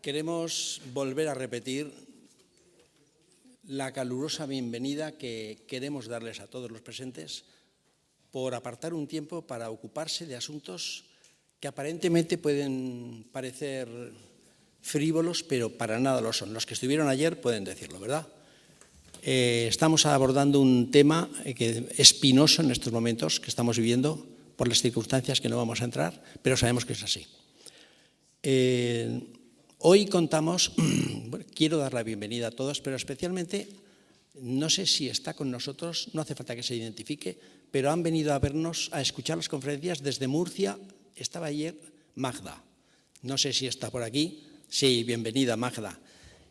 Queremos volver a repetir la calurosa bienvenida que queremos darles a todos los presentes por apartar un tiempo para ocuparse de asuntos que aparentemente pueden parecer frívolos, pero para nada lo son. Los que estuvieron ayer pueden decirlo, ¿verdad? Estamos abordando un tema espinoso en estos momentos que estamos viviendo por las circunstancias que no vamos a entrar, pero sabemos que es así. Hoy contamos, quiero dar la bienvenida a todos, pero especialmente, no sé si está con nosotros, no hace falta que se identifique, pero han venido a vernos, a escuchar las conferencias desde Murcia. Estaba ayer Magda, no sé si está por aquí. Sí, bienvenida Magda.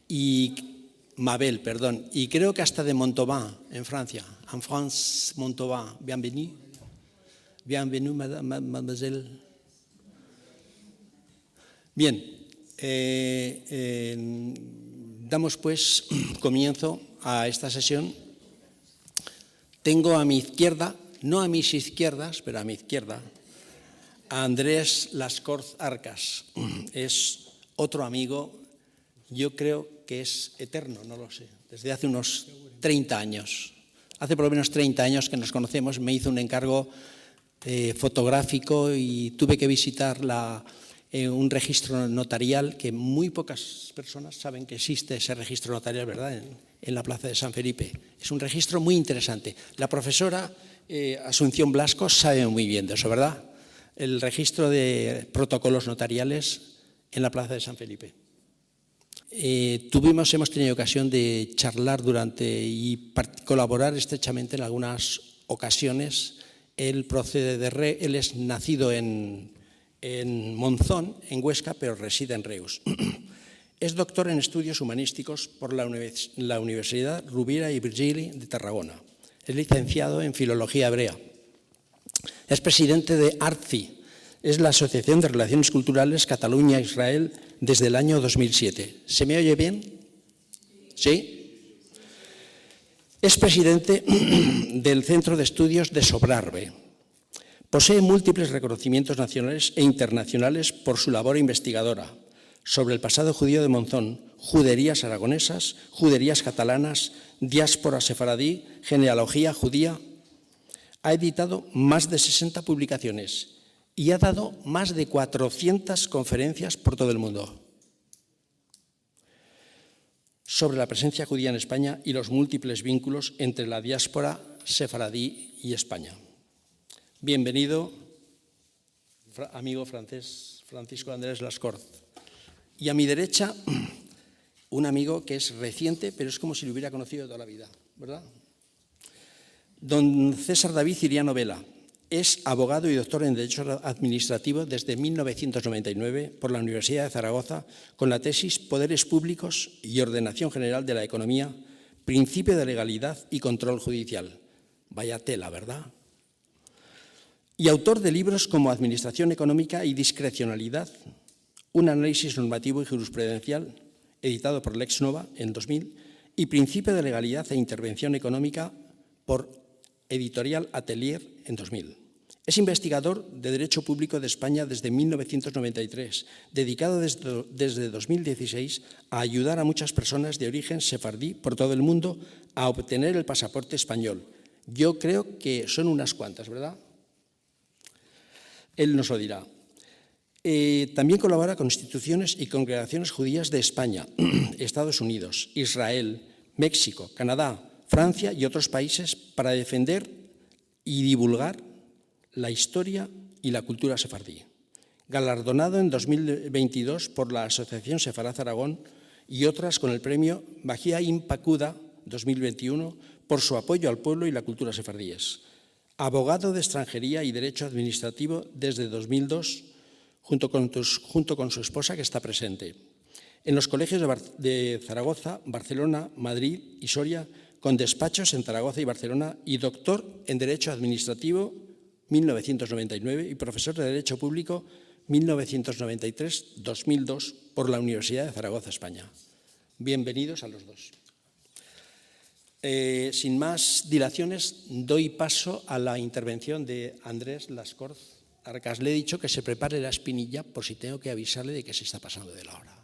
Y Mabel, perdón. Y creo que hasta de Montauban, en Francia. En France, Montauban. Bienvenue. Bienvenue, mademoiselle. Bien. Damos pues comienzo a esta sesión. Tengo a mi izquierda, no a mis izquierdas, pero a mi izquierda, a Andrés Lascorz Arcas. Es otro amigo, yo creo que es eterno, no lo sé, desde hace unos 30 años. Hace por lo menos 30 años que nos conocemos, me hizo un encargo fotográfico y tuve que visitar un registro notarial que muy pocas personas saben que existe ese registro notarial, ¿verdad?, en la Plaza de San Felipe. Es un registro muy interesante. La profesora Asunción Blasco sabe muy bien de eso, ¿verdad? El registro de protocolos notariales en la Plaza de San Felipe. Hemos tenido ocasión de charlar y colaborar estrechamente en algunas ocasiones. Él es nacido en Monzón, en Huesca, pero reside en Reus. Es doctor en estudios humanísticos por la Universidad Rovira i Virgili de Tarragona. Es licenciado en Filología Hebrea. Es presidente de ARCI, es la Asociación de Relaciones Culturales Cataluña-Israel desde el año 2007. ¿Se me oye bien? ¿Sí? Es presidente del Centro de Estudios de Sobrarbe. Posee múltiples reconocimientos nacionales e internacionales por su labor investigadora sobre el pasado judío de Monzón, juderías aragonesas, juderías catalanas, diáspora sefaradí, genealogía judía. Ha editado más de 60 publicaciones y ha dado más de 400 conferencias por todo el mundo sobre la presencia judía en España y los múltiples vínculos entre la diáspora sefaradí y España. Bienvenido, amigo Francisco Andrés Lascorz. Y a mi derecha, un amigo que es reciente, pero es como si lo hubiera conocido toda la vida, ¿verdad? Don César David Ciriano Vela. Es abogado y doctor en Derecho Administrativo desde 1999 por la Universidad de Zaragoza con la tesis Poderes Públicos y Ordenación General de la Economía, Principio de Legalidad y Control Judicial. Vaya tela, ¿verdad? Y autor de libros como Administración Económica y Discrecionalidad, un análisis normativo y jurisprudencial, editado por Lex Nova en 2000, y Principio de Legalidad e Intervención Económica por Editorial Atelier en 2000. Es investigador de Derecho Público de España desde 1993, dedicado desde 2016 a ayudar a muchas personas de origen sefardí por todo el mundo a obtener el pasaporte español. Yo creo que son unas cuantas, ¿verdad? Él nos lo dirá. También colabora con instituciones y congregaciones judías de España, Estados Unidos, Israel, México, Canadá, Francia y otros países para defender y divulgar la historia y la cultura sefardí. Galardonado en 2022 por la Asociación Sefarad Aragón y otras con el premio Bahía Impacuda 2021 por su apoyo al pueblo y la cultura sefardíes. Abogado de extranjería y derecho administrativo desde 2002, junto con su esposa que está presente. En los colegios de Zaragoza, Barcelona, Madrid y Soria, con despachos en Zaragoza y Barcelona, y doctor en Derecho Administrativo 1999 y profesor de Derecho Público 1993-2002 por la Universidad de Zaragoza, España. Bienvenidos a los dos. Sin más dilaciones, doy paso a la intervención de Andrés Lascorz Arcas. Le he dicho que se prepare la espinilla por si tengo que avisarle de que se está pasando de la hora.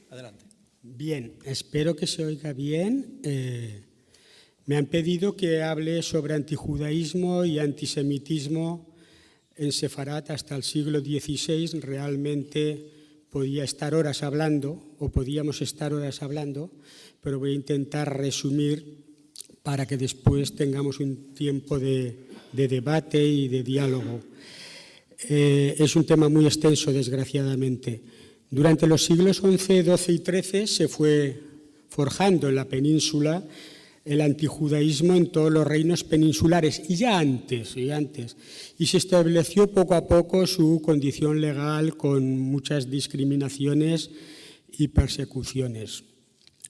Adelante. Bien, espero que se oiga bien. Me han pedido que hable sobre antijudaísmo y antisemitismo en Sefarat hasta el siglo XVI. Realmente podía estar horas hablando, o podíamos estar horas hablando, pero voy a intentar resumir para que después tengamos un tiempo de debate y de diálogo. Es un tema muy extenso, desgraciadamente. Durante los siglos XI, XII y XIII se fue forjando en la península el antijudaísmo en todos los reinos peninsulares, y ya antes, y se estableció poco a poco su condición legal con muchas discriminaciones y persecuciones.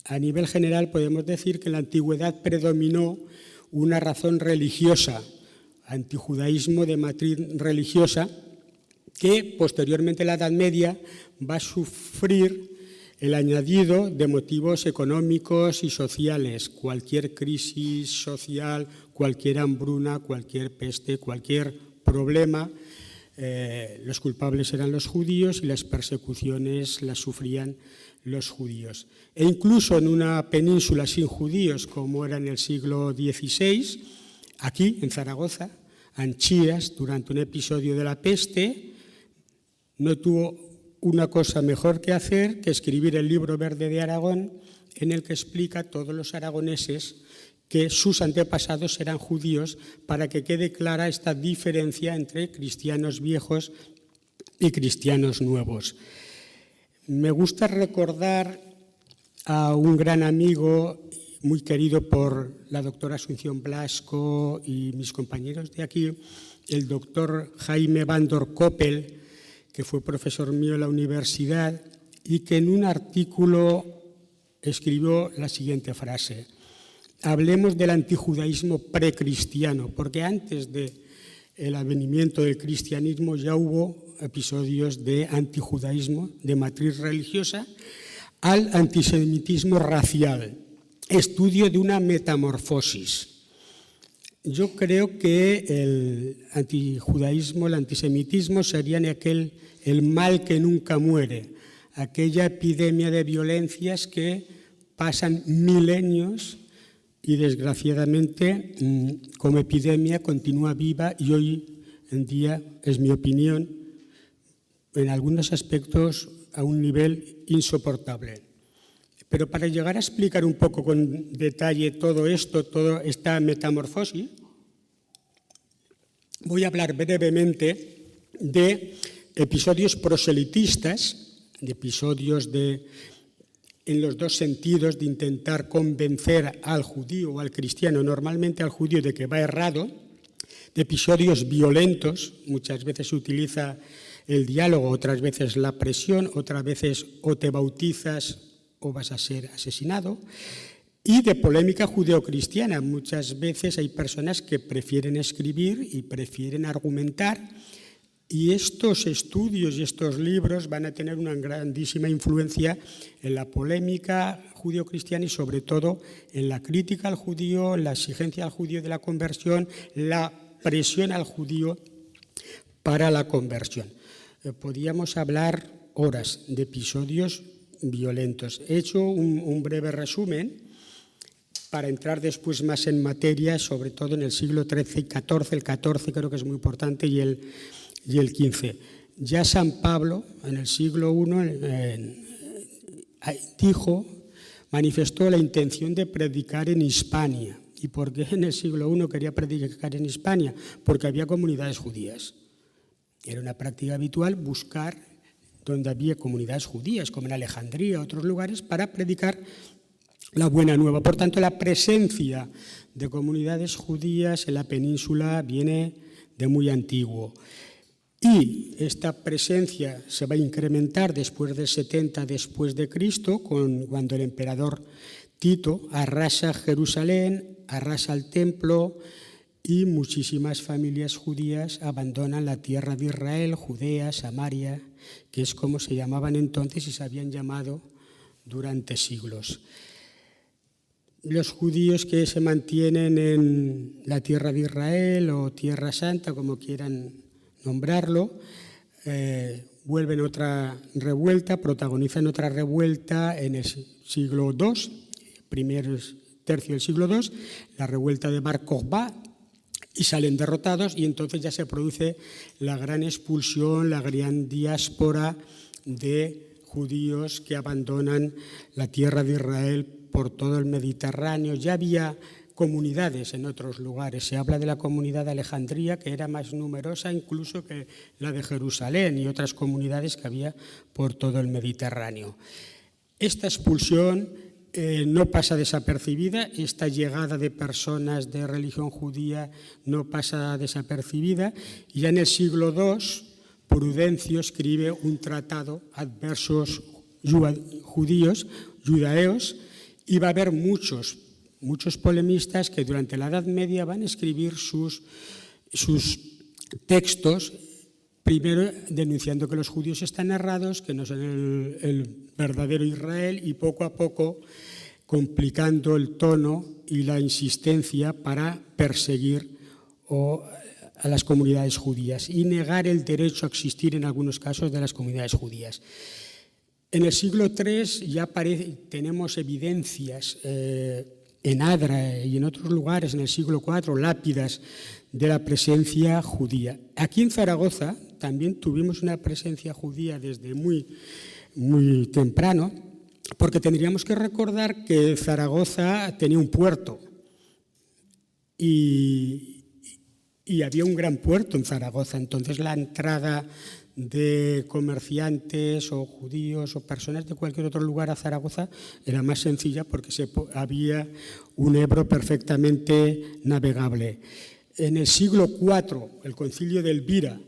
A nivel general podemos decir que en la antigüedad predominó una razón religiosa, antijudaísmo de matriz religiosa, que posteriormente en la Edad Media va a sufrir el añadido de motivos económicos y sociales. Cualquier crisis social, cualquier hambruna, cualquier peste, cualquier problema, los culpables eran los judíos y las persecuciones las sufrían los judíos. E incluso en una península sin judíos, como era en el siglo XVI, aquí en Zaragoza, Anchías, durante un episodio de la peste, no tuvo una cosa mejor que hacer que escribir el Libro Verde de Aragón, en el que explica a todos los aragoneses que sus antepasados eran judíos, para que quede clara esta diferencia entre cristianos viejos y cristianos nuevos. Me gusta recordar a un gran amigo muy querido por la doctora Asunción Blasco y mis compañeros de aquí, el doctor Jaime van der Koppel, que fue profesor mío en la universidad y que en un artículo escribió la siguiente frase: hablemos del antijudaísmo precristiano, porque antes del advenimiento del cristianismo ya hubo episodios de antijudaísmo de matriz religiosa al antisemitismo racial, estudio de una metamorfosis. Yo creo que el antijudaísmo, el antisemitismo serían el mal que nunca muere, aquella epidemia de violencias que pasan milenios y desgraciadamente como epidemia continúa viva y hoy en día, es mi opinión, en algunos aspectos a un nivel insoportable. Pero para llegar a explicar un poco con detalle todo esto, toda esta metamorfosis, voy a hablar brevemente de episodios proselitistas, de episodios en los dos sentidos de intentar convencer al judío o al cristiano, normalmente al judío, de que va errado, de episodios violentos, muchas veces se utiliza el diálogo, otras veces la presión, otras veces o te bautizas o vas a ser asesinado, y de polémica judeocristiana. Muchas veces hay personas que prefieren escribir y prefieren argumentar, y estos estudios y estos libros van a tener una grandísima influencia en la polémica judeocristiana y sobre todo en la crítica al judío, la exigencia al judío de la conversión, la presión al judío para la conversión. Podríamos hablar horas de episodios violentos. He hecho un breve resumen para entrar después más en materia, sobre todo en el siglo XIII y XIV. El XIV creo que es muy importante y el XV. Ya San Pablo, en el siglo I, manifestó la intención de predicar en Hispania. ¿Y por qué en el siglo I quería predicar en Hispania? Porque había comunidades judías. Era una práctica habitual buscar donde había comunidades judías, como en Alejandría, otros lugares, para predicar la buena nueva. Por tanto, la presencia de comunidades judías en la península viene de muy antiguo. Y esta presencia se va a incrementar después del 70 después de Cristo, cuando el emperador Tito arrasa Jerusalén, arrasa el templo, y muchísimas familias judías abandonan la tierra de Israel, Judea, Samaria, que es como se llamaban entonces y se habían llamado durante siglos. Los judíos que se mantienen en la tierra de Israel o Tierra Santa, como quieran nombrarlo, vuelven otra revuelta, protagonizan otra revuelta en el siglo II, primer tercio del siglo II, la revuelta de Bar Kokhba, y salen derrotados, y entonces ya se produce la gran expulsión, la gran diáspora de judíos que abandonan la tierra de Israel por todo el Mediterráneo. Ya había comunidades en otros lugares. Se habla de la comunidad de Alejandría, que era más numerosa incluso que la de Jerusalén, y otras comunidades que había por todo el Mediterráneo. Esta expulsión no pasa desapercibida, esta llegada de personas de religión judía no pasa desapercibida, y ya en el siglo II Prudencio escribe un tratado Adversos Judaeos, y va a haber muchos polemistas que durante la Edad Media van a escribir sus textos, primero denunciando que los judíos están errados, que no son el verdadero Israel, y poco a poco complicando el tono y la insistencia para perseguir a las comunidades judías y negar el derecho a existir en algunos casos de las comunidades judías. En el siglo III ya tenemos evidencias en Adra y en otros lugares, en el siglo IV, lápidas de la presencia judía. Aquí en Zaragoza también tuvimos una presencia judía desde muy temprano, porque tendríamos que recordar que Zaragoza tenía un puerto y había un gran puerto en Zaragoza. Entonces la entrada de comerciantes o judíos o personas de cualquier otro lugar a Zaragoza era más sencilla porque había un Ebro perfectamente navegable. En el siglo IV, el concilio de Elvira,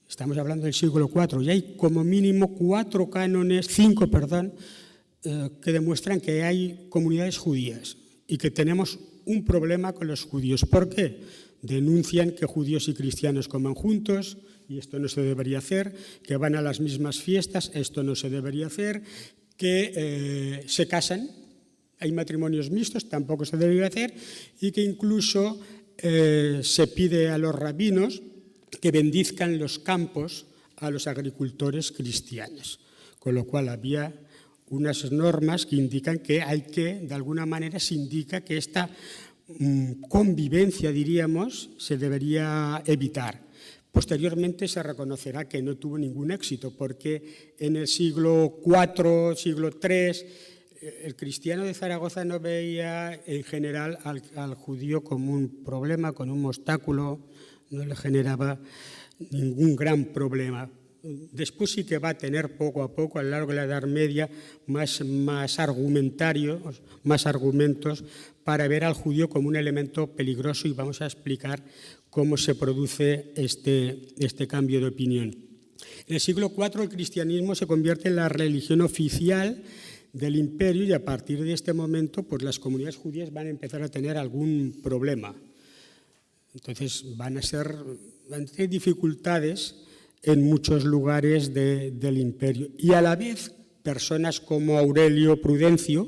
estamos hablando del siglo IV, ya hay como mínimo 5 cánones, que demuestran que hay comunidades judías y que tenemos un problema con los judíos. ¿Por qué? Denuncian que judíos y cristianos comen juntos, y esto no se debería hacer, que van a las mismas fiestas, esto no se debería hacer, que se casan, hay matrimonios mixtos, tampoco se debería hacer, y que incluso se pide a los rabinos que bendizcan los campos a los agricultores cristianos, con lo cual había unas normas que indican que de alguna manera se indica que esta convivencia, diríamos, se debería evitar. Posteriormente se reconocerá que no tuvo ningún éxito, porque en el siglo IV, siglo III, el cristiano de Zaragoza no veía en general al judío como un problema, como un obstáculo, no le generaba ningún gran problema. Después sí que va a tener poco a poco, a lo largo de la Edad Media, más argumentos para ver al judío como un elemento peligroso, y vamos a explicar cómo se produce este cambio de opinión. En el siglo IV el cristianismo se convierte en la religión oficial del imperio, y a partir de este momento pues las comunidades judías van a empezar a tener algún problema. Entonces van a tener dificultades en muchos lugares del imperio. Y a la vez, personas como Aurelio Prudencio,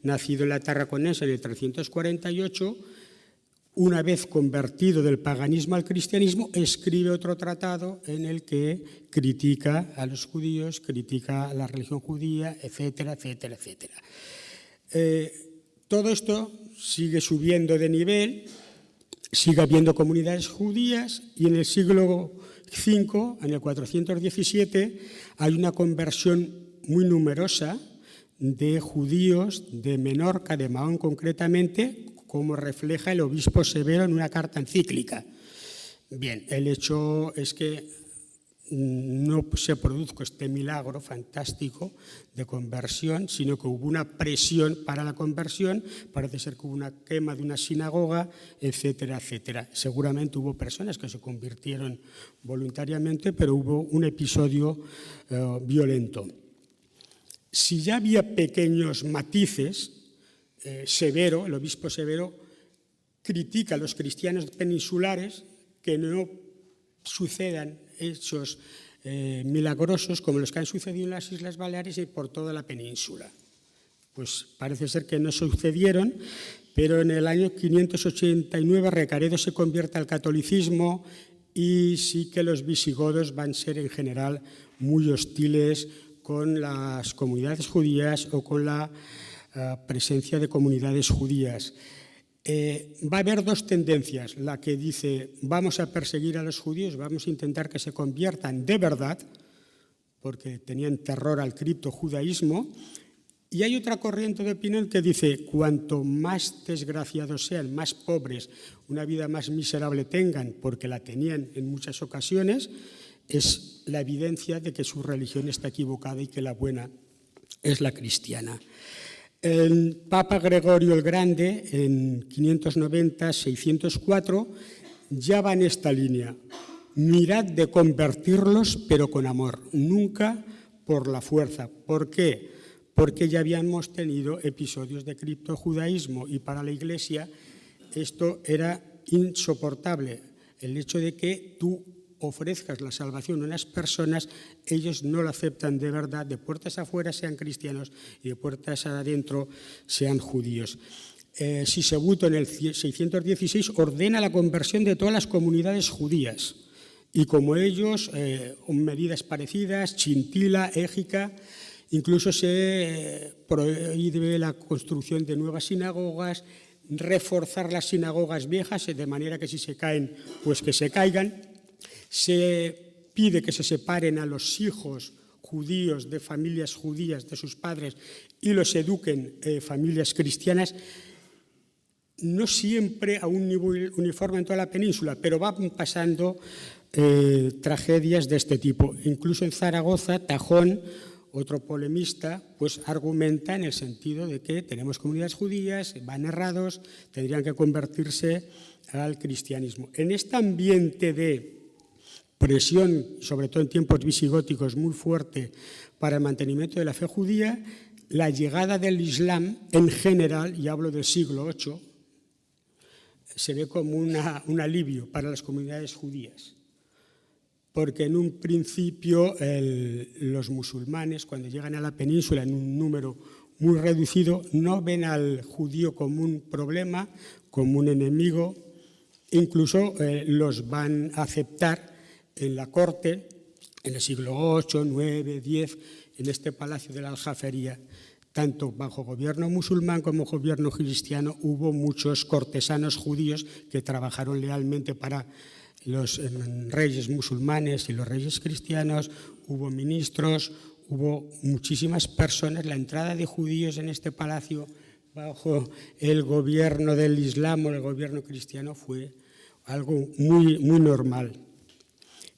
nacido en la Tarraconense en el 348, una vez convertido del paganismo al cristianismo, escribe otro tratado en el que critica a los judíos, critica a la religión judía, etcétera, etcétera, etcétera. Todo esto sigue subiendo de nivel, sigue habiendo comunidades judías, y en el siglo V, en el 417, hay una conversión muy numerosa de judíos de Menorca, de Mahón concretamente, como refleja el obispo Severo en una carta encíclica. Bien, el hecho es que no se produjo este milagro fantástico de conversión, sino que hubo una presión para la conversión. Parece ser que hubo una quema de una sinagoga, etcétera, etcétera. Seguramente hubo personas que se convirtieron voluntariamente, pero hubo un episodio violento. Si ya había pequeños matices, el obispo Severo critica a los cristianos peninsulares que no sucedan hechos milagrosos como los que han sucedido en las Islas Baleares y por toda la península. Pues parece ser que no sucedieron, pero en el año 589 Recaredo se convierte al catolicismo y sí que los visigodos van a ser en general muy hostiles con las comunidades judías o con la presencia de comunidades judías. Va a haber dos tendencias, la que dice vamos a perseguir a los judíos, vamos a intentar que se conviertan de verdad, porque tenían terror al criptojudaísmo, y hay otra corriente de opinión que dice cuanto más desgraciados sean, más pobres, una vida más miserable tengan, porque la tenían en muchas ocasiones, es la evidencia de que su religión está equivocada y que la buena es la cristiana. El Papa Gregorio el Grande, en 590-604, ya va en esta línea. Mirad de convertirlos, pero con amor, nunca por la fuerza. ¿Por qué? Porque ya habíamos tenido episodios de criptojudaísmo y para la Iglesia esto era insoportable. El hecho de que tú ofrezcas la salvación a unas personas, ellos no lo aceptan de verdad, de puertas afuera sean cristianos y de puertas adentro sean judíos. Sisebuto en el 616 ordena la conversión de todas las comunidades judías y como ellos, medidas parecidas, Chintila, Égica, incluso se prohíbe la construcción de nuevas sinagogas, reforzar las sinagogas viejas de manera que si se caen, pues que se caigan. Se pide que se separen a los hijos judíos de familias judías de sus padres y los eduquen familias cristianas, no siempre a un nivel uniforme en toda la península, pero van pasando tragedias de este tipo. Incluso en Zaragoza, Tajón, otro polemista, pues argumenta en el sentido de que tenemos comunidades judías, van errados, tendrían que convertirse al cristianismo. En este ambiente de presión, sobre todo en tiempos visigóticos, muy fuerte para el mantenimiento de la fe judía, la llegada del Islam en general, y hablo del siglo VIII, se ve como un alivio para las comunidades judías. Porque en un principio los musulmanes, cuando llegan a la península en un número muy reducido, no ven al judío como un problema, como un enemigo, incluso los van a aceptar en la corte, en el siglo VIII, IX, X, en este palacio de la Aljafería. Tanto bajo gobierno musulmán como gobierno cristiano hubo muchos cortesanos judíos que trabajaron lealmente para los reyes musulmanes y los reyes cristianos, hubo ministros, hubo muchísimas personas. La entrada de judíos en este palacio bajo el gobierno del Islam o el gobierno cristiano fue algo muy, muy normal.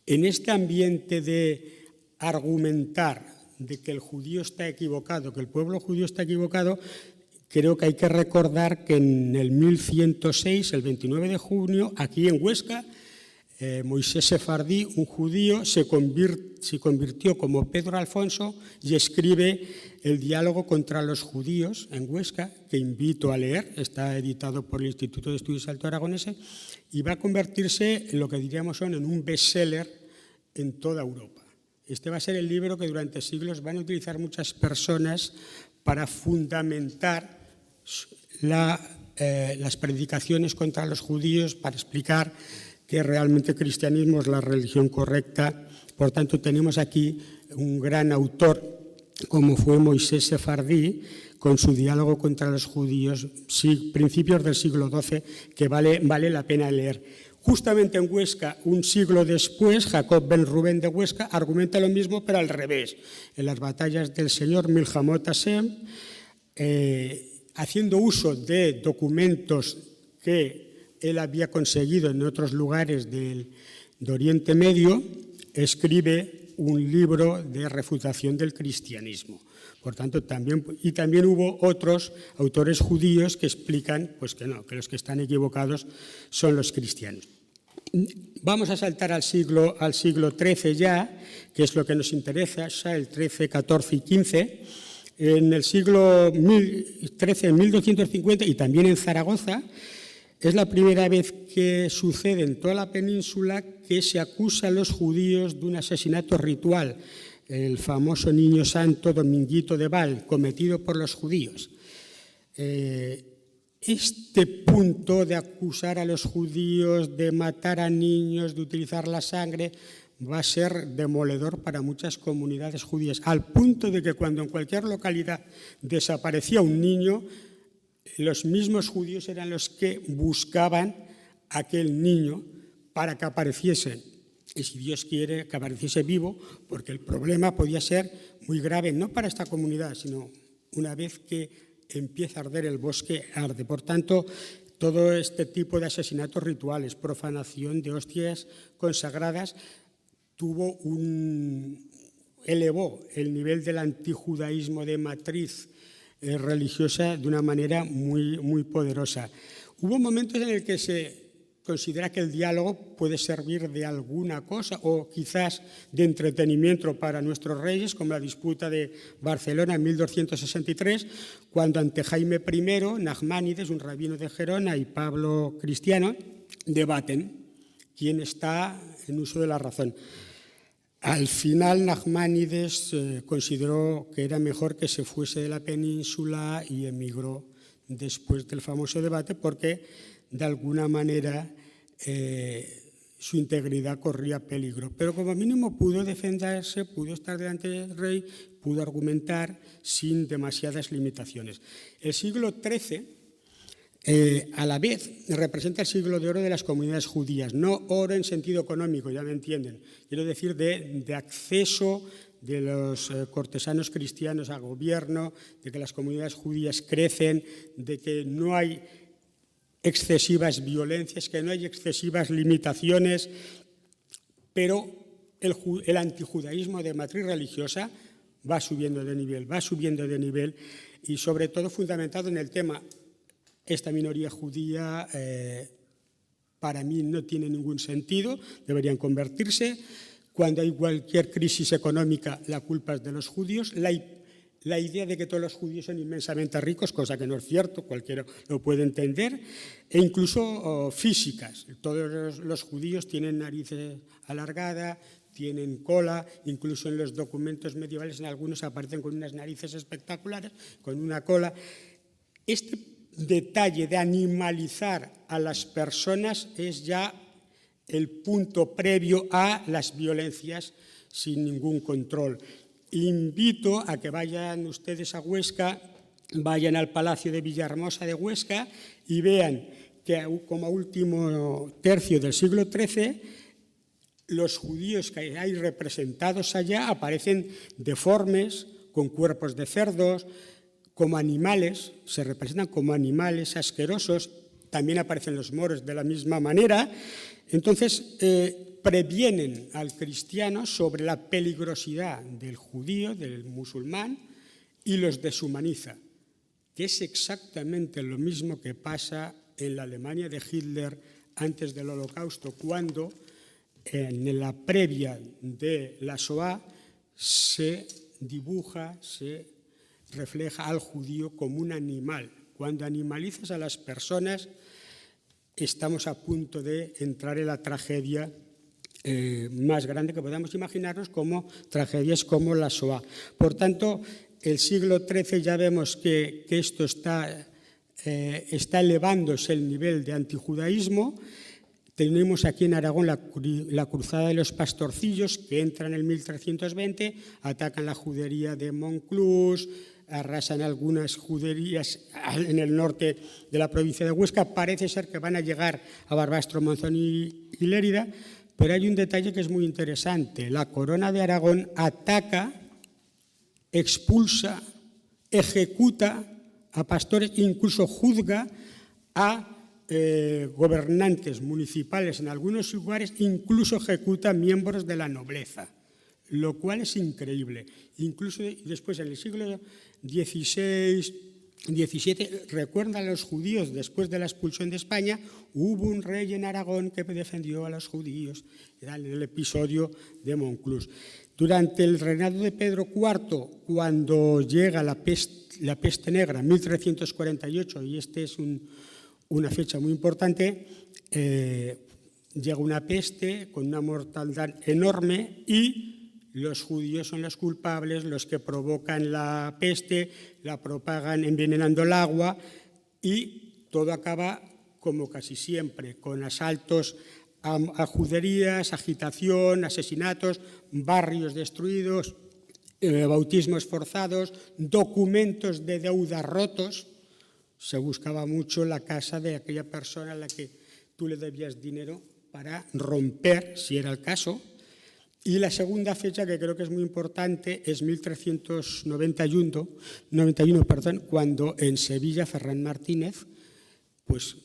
En este ambiente de argumentar de que el judío está equivocado, que el pueblo judío está equivocado, creo que hay que recordar que en el 1106, el 29 de junio, aquí en Huesca, Moisés Sefardí, un judío, se convirtió como Pedro Alfonso y escribe el diálogo contra los judíos en Huesca, que invito a leer, está editado por el Instituto de Estudios Alto Aragonese, y va a convertirse en lo que diríamos en un bestseller en toda Europa. Este va a ser el libro que durante siglos van a utilizar muchas personas para fundamentar las predicaciones contra los judíos, para explicar que realmente el cristianismo es la religión correcta. Por tanto, tenemos aquí un gran autor como fue Moisés Sefardí, con su diálogo contra los judíos, principios del siglo XII, que vale la pena leer. Justamente en Huesca, un siglo después, Jacob ben Rubén de Huesca argumenta lo mismo, pero al revés. En las batallas del señor Milhamot Hashem, haciendo uso de documentos que él había conseguido en otros lugares de Oriente Medio, escribe un libro de refutación del cristianismo. Por tanto, también hubo otros autores judíos que explican pues que no, que los que están equivocados son los cristianos. Vamos a saltar al siglo XIII ya, que es lo que nos interesa, ya el XIII, XIV y XV. En el siglo XIII, en 1250, y también en Zaragoza, es la primera vez que sucede en toda la península que se acusa a los judíos de un asesinato ritual, el famoso niño santo Dominguito de Val, cometido por los judíos. este punto de acusar a los judíos, de matar a niños, de utilizar la sangre, va a ser demoledor para muchas comunidades judías, al punto de que cuando en cualquier localidad desaparecía un niño, los mismos judíos eran los que buscaban a aquel niño para que apareciese, y si Dios quiere que apareciese vivo, porque el problema podía ser muy grave, no para esta comunidad, sino una vez que empieza a arder el bosque, arde. Por tanto, todo este tipo de asesinatos rituales, profanación de hostias consagradas, elevó el nivel del antijudaísmo de matriz religiosa de una manera muy, muy poderosa. Hubo momentos en el que se considera que el diálogo puede servir de alguna cosa o quizás de entretenimiento para nuestros reyes, como la disputa de Barcelona en 1263, cuando ante Jaime I, Nachmanides, un rabino de Gerona, y Pablo Cristiano debaten quién está en uso de la razón. Al final, Nachmanides consideró que era mejor que se fuese de la península y emigró después del famoso debate porque, de alguna manera, su integridad corría peligro. Pero como mínimo pudo defenderse, pudo estar delante del rey, pudo argumentar sin demasiadas limitaciones. El siglo XIII, a la vez, representa el siglo de oro de las comunidades judías, no oro en sentido económico, ya me entienden, quiero decir de acceso de los cortesanos cristianos al gobierno, de que las comunidades judías crecen, de que no hay excesivas violencias, que no hay excesivas limitaciones, pero el antijudaísmo de matriz religiosa va subiendo de nivel y sobre todo fundamentado en el tema, esta minoría judía para mí no tiene ningún sentido, deberían convertirse. Cuando hay cualquier crisis económica, la culpa es de los judíos. La idea de que todos los judíos son inmensamente ricos, cosa que no es cierto, cualquiera lo puede entender, e incluso físicas. Todos los judíos tienen narices alargadas, tienen cola, incluso en los documentos medievales en algunos aparecen con unas narices espectaculares, con una cola. Este detalle de animalizar a las personas es ya el punto previo a las violencias sin ningún control. Invito a que vayan ustedes a Huesca, vayan al Palacio de Villahermosa de Huesca y vean que como último tercio del siglo XIII los judíos que hay representados allá aparecen deformes, con cuerpos de cerdos, como animales, se representan como animales asquerosos, también aparecen los moros de la misma manera. Entonces, previenen al cristiano sobre la peligrosidad del judío, del musulmán, y los deshumaniza, que es exactamente lo mismo que pasa en la Alemania de Hitler antes del Holocausto, cuando en la previa de la Shoah se dibuja, se refleja al judío como un animal. Cuando animalizas a las personas, estamos a punto de entrar en la tragedia más grande que podamos imaginarnos, como tragedias como la Shoah. Por tanto, el siglo XIII ya vemos que esto está elevándose el nivel de antijudaísmo. Tenemos aquí en Aragón la cruzada de los pastorcillos, que entran en 1320, atacan la judería de Monclús, arrasan algunas juderías en el norte de la provincia de Huesca. Parece ser que van a llegar a Barbastro, Monzón y Lérida, pero hay un detalle que es muy interesante. La corona de Aragón ataca, expulsa, ejecuta a pastores, incluso juzga a gobernantes municipales en algunos lugares, incluso ejecuta miembros de la nobleza, lo cual es increíble. Incluso después, en el siglo XVI, XVII, recuerdan a los judíos, después de la expulsión de España, hubo un rey en Aragón que defendió a los judíos, era el episodio de Monclús. Durante el reinado de Pedro IV, cuando llega la peste negra, 1348, y este es una fecha muy importante, llega una peste con una mortandad enorme y los judíos son los culpables, los que provocan la peste, la propagan envenenando el agua y todo acaba, como casi siempre, con asaltos a juderías, agitación, asesinatos, barrios destruidos, bautismos forzados, documentos de deudas rotos. Se buscaba mucho la casa de aquella persona a la que tú le debías dinero para romper, si era el caso. Y la segunda fecha, que creo que es muy importante, es 1391, cuando en Sevilla Ferran Martínez, pues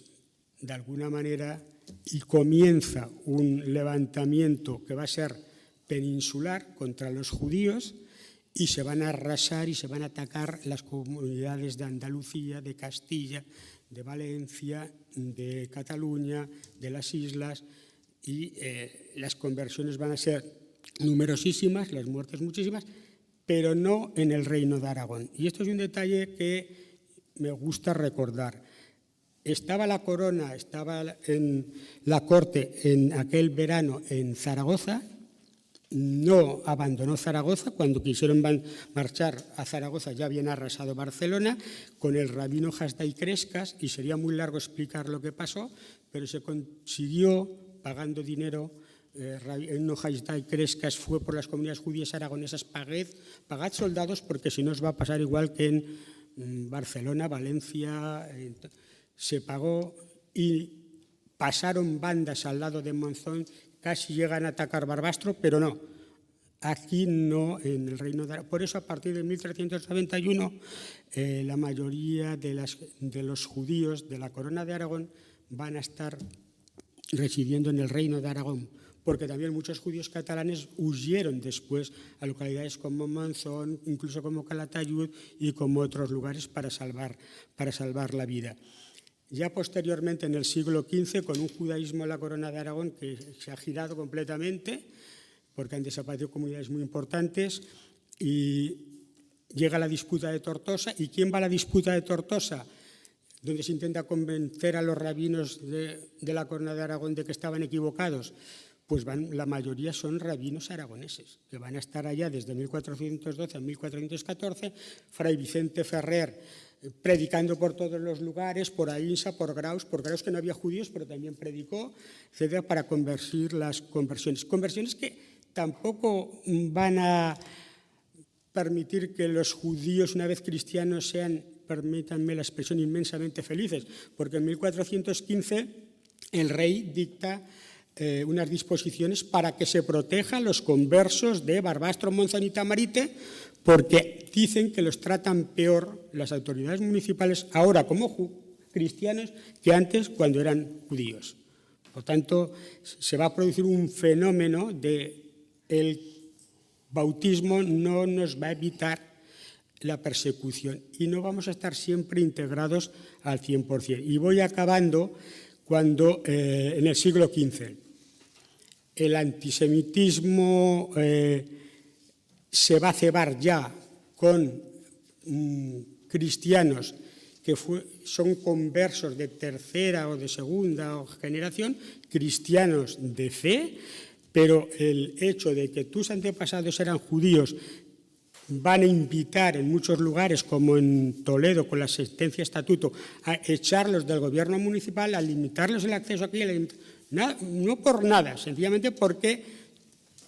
de alguna manera, y comienza un levantamiento que va a ser peninsular contra los judíos, y se van a arrasar y se van a atacar las comunidades de Andalucía, de Castilla, de Valencia, de Cataluña, de las islas, y las conversiones van a ser numerosísimas, las muertes muchísimas, pero no en el Reino de Aragón. Y esto es un detalle que me gusta recordar. Estaba la corona, estaba en la corte en aquel verano en Zaragoza. No abandonó Zaragoza. Cuando quisieron marchar a Zaragoza ya habían arrasado Barcelona con el rabino Hasdai Crescas, y sería muy largo explicar lo que pasó, pero se consiguió pagando dinero. No Hasdai Crescas fue por las comunidades judías aragonesas: pagad soldados, porque si no os va a pasar igual que en Barcelona, Valencia. Se pagó y pasaron bandas al lado de Monzón, casi llegan a atacar Barbastro, pero no, aquí no, en el Reino de Aragón. Por eso, a partir de 1391, la mayoría de los judíos de la Corona de Aragón van a estar residiendo en el Reino de Aragón, porque también muchos judíos catalanes huyeron después a localidades como Monzón, incluso como Calatayud y como otros lugares para salvar la vida. Ya posteriormente, en el siglo XV, con un judaísmo en la Corona de Aragón que se ha girado completamente, porque han desaparecido comunidades muy importantes, y llega la disputa de Tortosa. ¿Y quién va a la disputa de Tortosa? Donde se intenta convencer a los rabinos de la Corona de Aragón de que estaban equivocados. Pues la mayoría son rabinos aragoneses, que van a estar allá desde 1412 a 1414, Fray Vicente Ferrer predicando por todos los lugares, por Aínsa, por Graus que no había judíos, pero también predicó, etcétera, para convertir las conversiones. Conversiones que tampoco van a permitir que los judíos, una vez cristianos, sean, permítanme la expresión, inmensamente felices, porque en 1415 el rey dicta unas disposiciones para que se protejan los conversos de Barbastro, Monzón y Tamarite, porque dicen que los tratan peor las autoridades municipales ahora como cristianos que antes, cuando eran judíos. Por tanto, se va a producir un fenómeno de el bautismo no nos va a evitar la persecución y no vamos a estar siempre integrados al 100%. Y voy acabando cuando en el siglo XV el antisemitismo se va a cebar ya con cristianos que son conversos de tercera o de segunda generación, cristianos de fe, pero el hecho de que tus antepasados eran judíos van a invitar en muchos lugares, como en Toledo con la sentencia estatuto, a echarlos del gobierno municipal, a limitarlos el acceso aquí, no por nada, sencillamente porque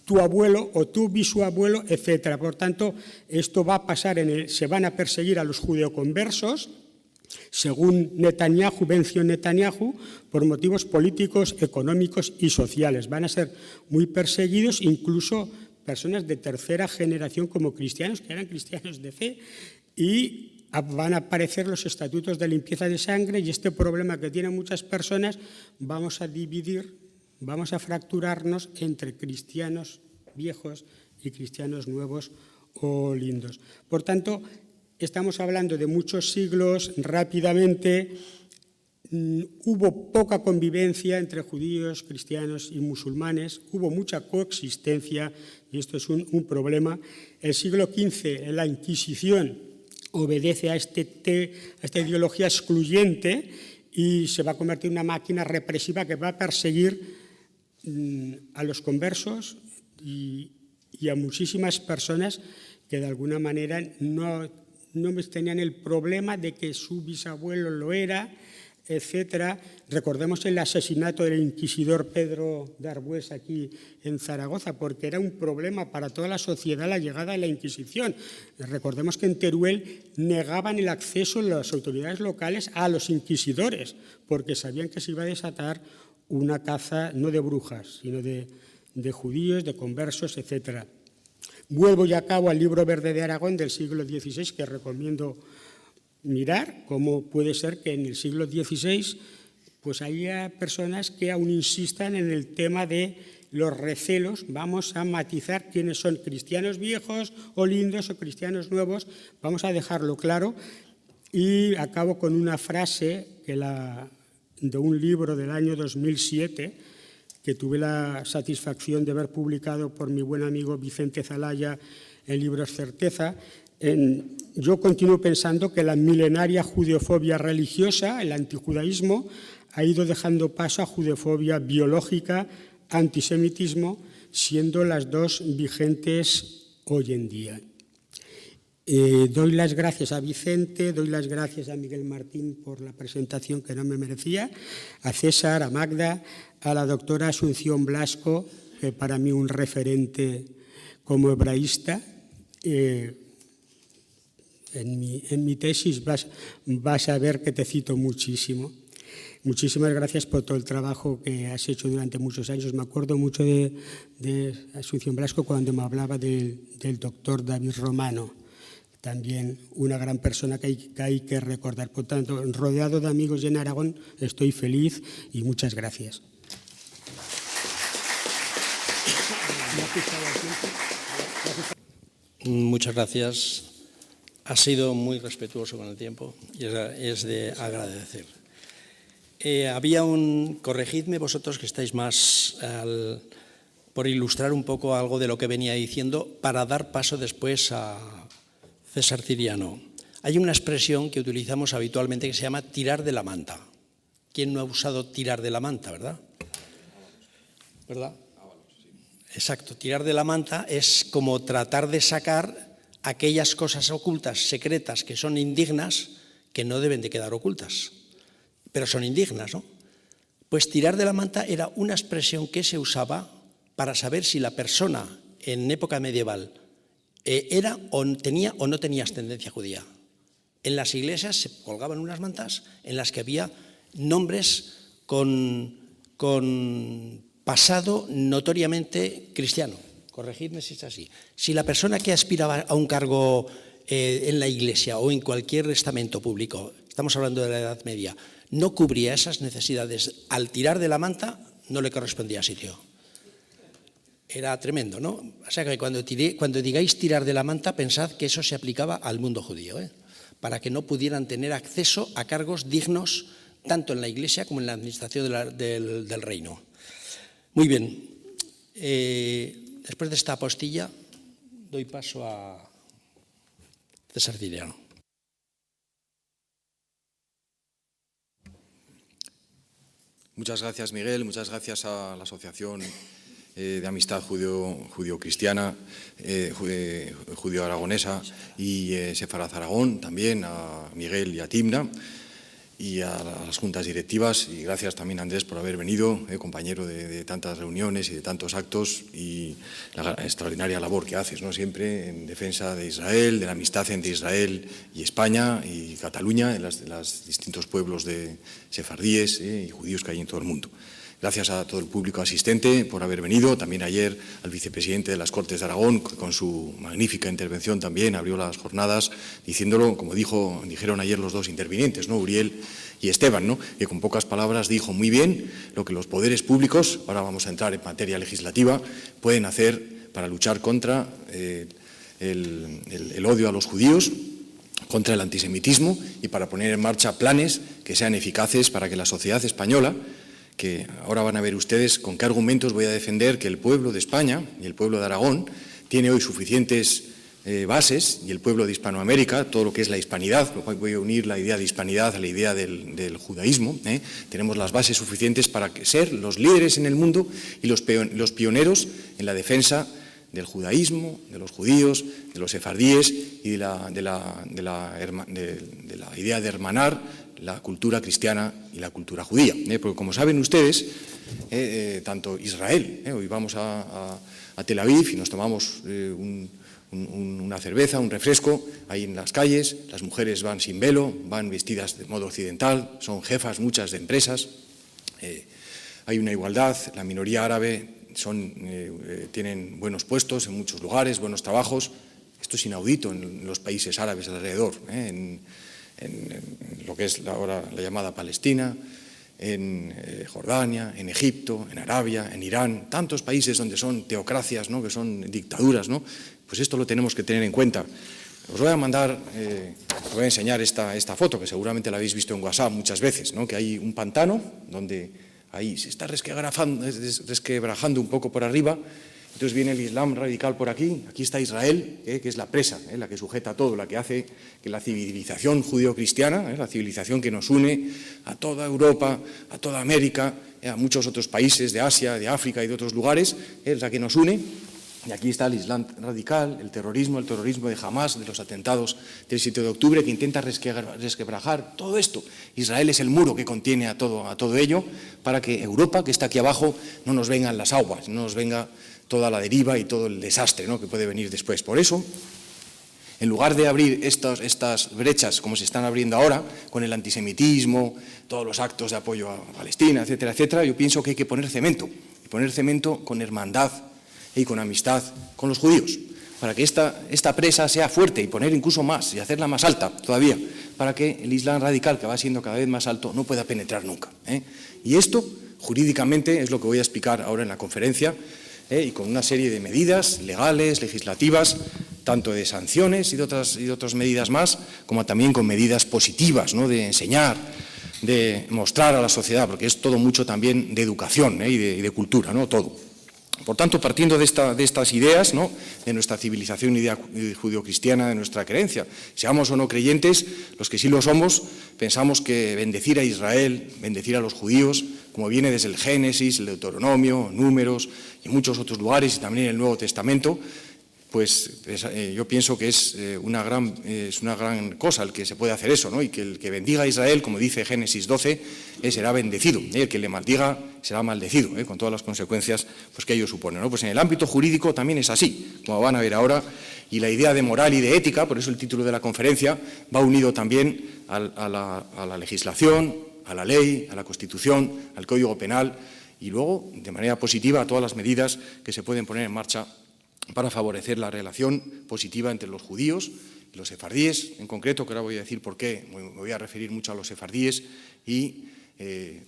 tu abuelo o tu bisabuelo, etcétera. Por tanto, esto va a pasar se van a perseguir a los judeoconversos, según Netanyahu, venció Netanyahu, por motivos políticos, económicos y sociales. Van a ser muy perseguidos, incluso personas de tercera generación como cristianos, que eran cristianos de fe, y van a aparecer los estatutos de limpieza de sangre, y este problema que tienen muchas personas, vamos a dividir, vamos a fracturarnos entre cristianos viejos y cristianos nuevos o lindos. Por tanto, estamos hablando de muchos siglos. Rápidamente hubo poca convivencia entre judíos, cristianos y musulmanes, hubo mucha coexistencia, y esto es un problema. El siglo XV, la Inquisición obedece a esta ideología excluyente y se va a convertir en una máquina represiva que va a perseguir a los conversos y a muchísimas personas que de alguna manera no tenían el problema de que su bisabuelo lo era, etcétera. Recordemos el asesinato del inquisidor Pedro de Arbués aquí en Zaragoza, porque era un problema para toda la sociedad la llegada de la Inquisición. Recordemos que en Teruel negaban el acceso las autoridades locales a los inquisidores, porque sabían que se iba a desatar una caza no de brujas, sino de judíos, de conversos, etcétera. Vuelvo y acabo al Libro Verde de Aragón del siglo XVI, que recomiendo mirar cómo puede ser que en el siglo XVI pues haya personas que aún insistan en el tema de los recelos. Vamos a matizar quiénes son cristianos viejos o lindos o cristianos nuevos, vamos a dejarlo claro. Y acabo con una frase de un libro del año 2007, que tuve la satisfacción de ver publicado por mi buen amigo Vicente Zalaya en Libros Certeza. Yo continúo pensando que la milenaria judeofobia religiosa, el antijudaísmo, ha ido dejando paso a judeofobia biológica, antisemitismo, siendo las dos vigentes hoy en día. Doy las gracias a Vicente, doy las gracias a Miguel Martín por la presentación que no me merecía, a César, a Magda, a la doctora Asunción Blasco, que para mí un referente como hebraísta. En mi tesis vas a ver que te cito muchísimo. Muchísimas gracias por todo el trabajo que has hecho durante muchos años. Me acuerdo mucho de Asunción Blasco cuando me hablaba del doctor David Romano, también una gran persona que hay que recordar. Por tanto, rodeado de amigos y en Aragón, estoy feliz y muchas gracias. Muchas gracias. Ha sido muy respetuoso con el tiempo y es de agradecer. Corregidme vosotros que estáis más por ilustrar un poco algo de lo que venía diciendo para dar paso después a César Ciriano. Hay una expresión que utilizamos habitualmente que se llama tirar de la manta. ¿Quién no ha usado tirar de la manta, verdad? ¿Verdad? Exacto, tirar de la manta es como tratar de sacar aquellas cosas ocultas, secretas, que son indignas, que no deben de quedar ocultas, pero son indignas, ¿no? Pues tirar de la manta era una expresión que se usaba para saber si la persona en época medieval era o tenía o no tenía ascendencia judía. En las iglesias se colgaban unas mantas en las que había nombres con pasado notoriamente cristiano. Corregidme si es así. Si la persona que aspiraba a un cargo en la iglesia o en cualquier estamento público, estamos hablando de la Edad Media, no cubría esas necesidades, al tirar de la manta no le correspondía sitio. Era tremendo, ¿no? O sea que cuando digáis tirar de la manta, pensad que eso se aplicaba al mundo judío, para que no pudieran tener acceso a cargos dignos tanto en la iglesia como en la administración del reino. Muy bien. Después de esta apostilla, doy paso a César Ciriano. Muchas gracias, Miguel. Muchas gracias a la Asociación de Amistad Judío-Cristiana, Judío-Aragonesa y Sefarat Aragón, también a Miguel y a Timna, y a las juntas directivas, y gracias también a Andrés por haber venido, compañero de tantas reuniones y de tantos actos, y la extraordinaria labor que haces, ¿no? Siempre en defensa de Israel, de la amistad entre Israel y España y Cataluña, en los distintos pueblos de sefardíes y judíos que hay en todo el mundo. Gracias a todo el público asistente por haber venido, también ayer al vicepresidente de las Cortes de Aragón, que con su magnífica intervención también abrió las jornadas, diciéndolo, como dijeron ayer los dos intervinientes, ¿no? Uriel y Esteban, ¿no? Que con pocas palabras dijo muy bien lo que los poderes públicos, ahora vamos a entrar en materia legislativa, pueden hacer para luchar contra el odio a los judíos, contra el antisemitismo y para poner en marcha planes que sean eficaces para que la sociedad española, que ahora van a ver ustedes con qué argumentos voy a defender que el pueblo de España y el pueblo de Aragón tiene hoy suficientes bases, y el pueblo de Hispanoamérica, todo lo que es la hispanidad, voy a unir la idea de hispanidad a la idea del judaísmo, tenemos las bases suficientes para ser los líderes en el mundo y los pioneros en la defensa del judaísmo, de los judíos, de los sefardíes y de la idea de hermanar la cultura cristiana y la cultura judía. Porque como saben ustedes, tanto Israel, hoy vamos a Tel Aviv y nos tomamos una cerveza, un refresco, ahí en las calles, las mujeres van sin velo, van vestidas de modo occidental, son jefas muchas de empresas, hay una igualdad, la minoría árabe tienen buenos puestos en muchos lugares, buenos trabajos. Esto es inaudito en los países árabes alrededor, en lo que es ahora la llamada Palestina, en Jordania, en Egipto, en Arabia, en Irán, tantos países donde son teocracias, ¿no?, que son dictaduras, ¿no? Pues esto lo tenemos que tener en cuenta. Os voy a mandar, os voy a enseñar esta foto, que seguramente la habéis visto en WhatsApp muchas veces, ¿no?, que hay un pantano donde ahí se está resquebrajando un poco por arriba. Entonces viene el Islam radical por aquí está Israel, que es la presa, la que sujeta todo, la que hace que la civilización judío-cristiana, la civilización que nos une a toda Europa, a toda América, a muchos otros países de Asia, de África y de otros lugares, es la que nos une. Y aquí está el Islam radical, el terrorismo de Hamás, de los atentados del 7 de octubre, que intenta resquebrajar todo esto. Israel es el muro que contiene a todo ello, para que Europa, que está aquí abajo, no nos vengan las aguas, no nos venga toda la deriva y todo el desastre, ¿no?, que puede venir después. Por eso, en lugar de abrir estas brechas como se están abriendo ahora, con el antisemitismo, todos los actos de apoyo a Palestina, etcétera, etcétera, yo pienso que hay que poner cemento, con hermandad y con amistad con los judíos, para que esta presa sea fuerte y poner incluso más y hacerla más alta todavía, para que el Islam radical, que va siendo cada vez más alto, no pueda penetrar nunca. Y esto, jurídicamente, es lo que voy a explicar ahora en la conferencia, y con una serie de medidas legales, legislativas, tanto de sanciones y de otras medidas más, como también con medidas positivas, ¿no?, de enseñar, de mostrar a la sociedad, porque es todo mucho también de educación y de cultura, ¿no?, todo. Por tanto, partiendo de estas ideas, ¿no?, de nuestra civilización judio-cristiana, de nuestra creencia, seamos o no creyentes, los que sí lo somos, pensamos que bendecir a Israel, bendecir a los judíos, como viene desde el Génesis, el Deuteronomio, Números y muchos otros lugares, y también en el Nuevo Testamento, pues yo pienso que es una gran cosa el que se puede hacer eso, ¿no?, y que el que bendiga a Israel, como dice Génesis 12, será bendecido, el que le maldiga será maldecido, con todas las consecuencias pues, que ello supone, ¿no? Pues en el ámbito jurídico también es así, como van a ver ahora, y la idea de moral y de ética, por eso el título de la conferencia, va unido también a la legislación, a la ley, a la Constitución, al Código Penal, y luego, de manera positiva, a todas las medidas que se pueden poner en marcha para favorecer la relación positiva entre los judíos y los sefardíes, en concreto, que ahora voy a decir por qué, me voy a referir mucho a los sefardíes y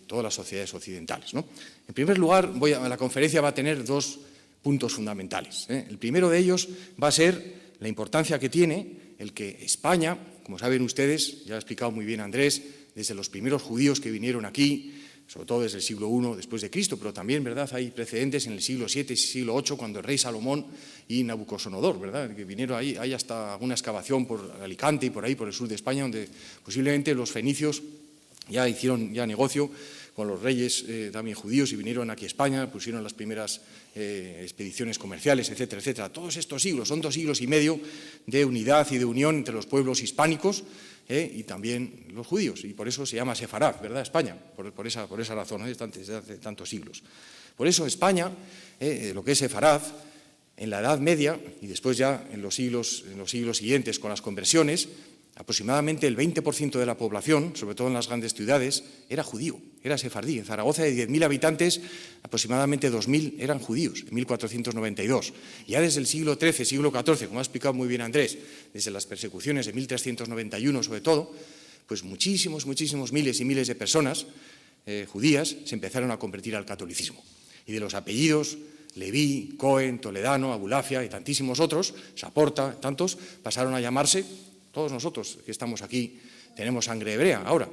todas las sociedades occidentales, ¿no? En primer lugar, la conferencia va a tener dos puntos fundamentales. El primero de ellos va a ser la importancia que tiene el que España, como saben ustedes, ya ha explicado muy bien Andrés, desde los primeros judíos que vinieron aquí, sobre todo desde el siglo I después de Cristo, pero también, ¿verdad?, hay precedentes en el siglo VII y siglo VIII, cuando el rey Salomón y Nabucodonosor, ¿verdad?, que vinieron ahí, hay hasta una excavación por Alicante y por ahí, por el sur de España, donde posiblemente los fenicios ya hicieron negocio con los reyes también judíos y vinieron aquí a España, pusieron las primeras expediciones comerciales, etcétera, etcétera. Todos estos siglos, son 2 siglos y medio de unidad y de unión entre los pueblos hispánicos y también los judíos, y por eso se llama Sefarad, ¿verdad?, España, por esa razón, desde hace tantos siglos. Por eso España, lo que es Sefarad, en la Edad Media, y después ya en los siglos siguientes con las conversiones, aproximadamente el 20% de la población, sobre todo en las grandes ciudades, era judío, era sefardí. En Zaragoza, de 10.000 habitantes, aproximadamente 2.000 eran judíos, en 1492. Ya desde el siglo XIII, siglo XIV, como ha explicado muy bien Andrés, desde las persecuciones de 1391 sobre todo, pues muchísimos miles y miles de personas judías se empezaron a convertir al catolicismo. Y de los apellidos Leví, Cohen, Toledano, Abulafia y tantísimos otros, Saporta, tantos, pasaron a llamarse. Todos nosotros que estamos aquí tenemos sangre hebrea ahora.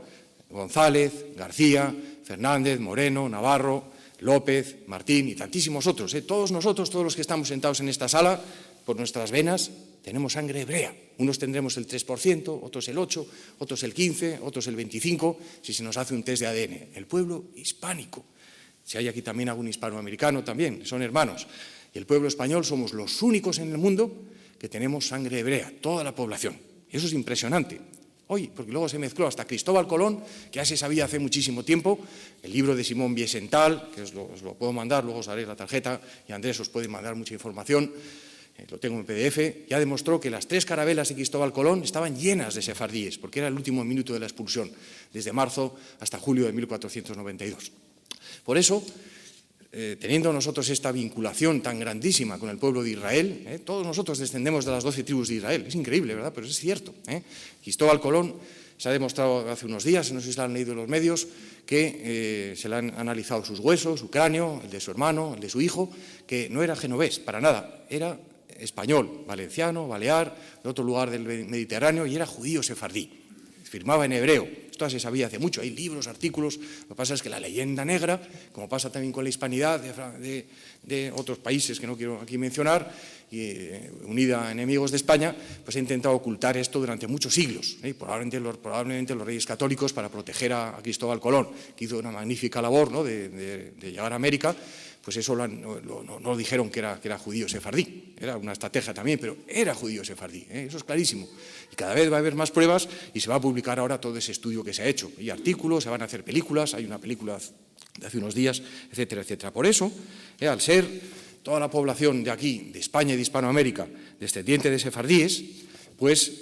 González, García, Fernández, Moreno, Navarro, López, Martín y tantísimos otros. Todos nosotros, todos los que estamos sentados en esta sala, por nuestras venas, tenemos sangre hebrea. Unos tendremos el 3%, otros el 8%, otros el 15%, otros el 25%, si se nos hace un test de ADN. El pueblo hispánico. Si hay aquí también algún hispanoamericano también, son hermanos. Y el pueblo español somos los únicos en el mundo que tenemos sangre hebrea, toda la población. Eso es impresionante. Hoy, porque luego se mezcló hasta Cristóbal Colón, que ya se sabía hace muchísimo tiempo, el libro de Simón Wiesenthal, que os lo puedo mandar, luego os haré la tarjeta y Andrés os puede mandar mucha información, lo tengo en PDF, ya demostró que las 3 carabelas de Cristóbal Colón estaban llenas de sefardíes, porque era el último minuto de la expulsión, desde marzo hasta julio de 1492. Por eso, teniendo nosotros esta vinculación tan grandísima con el pueblo de Israel, todos nosotros descendemos de las 12 tribus de Israel, es increíble, ¿verdad? Pero es cierto. Cristóbal Colón, se ha demostrado hace unos días, no sé si lo han leído en los medios, que se le han analizado sus huesos, su cráneo, el de su hermano, el de su hijo, que no era genovés, para nada, era español, valenciano, balear, de otro lugar del Mediterráneo, y era judío sefardí, firmaba en hebreo. Esto se sabía hace mucho, hay libros, artículos. Lo que pasa es que la leyenda negra, como pasa también con la hispanidad de otros países que no quiero aquí mencionar, unida a enemigos de España, pues ha intentado ocultar esto durante muchos siglos. Probablemente los reyes católicos, para proteger a Cristóbal Colón, que hizo una magnífica labor, ¿no?, de llegar a América, pues eso no dijeron que era judío sefardí. Era una estrategia también, pero era judío sefardí, eso es clarísimo. Y cada vez va a haber más pruebas y se va a publicar ahora todo ese estudio que se ha hecho. Hay artículos, se van a hacer películas, hay una película de hace unos días, etcétera, etcétera. Por eso, al ser toda la población de aquí, de España y de Hispanoamérica, descendiente de sefardíes, pues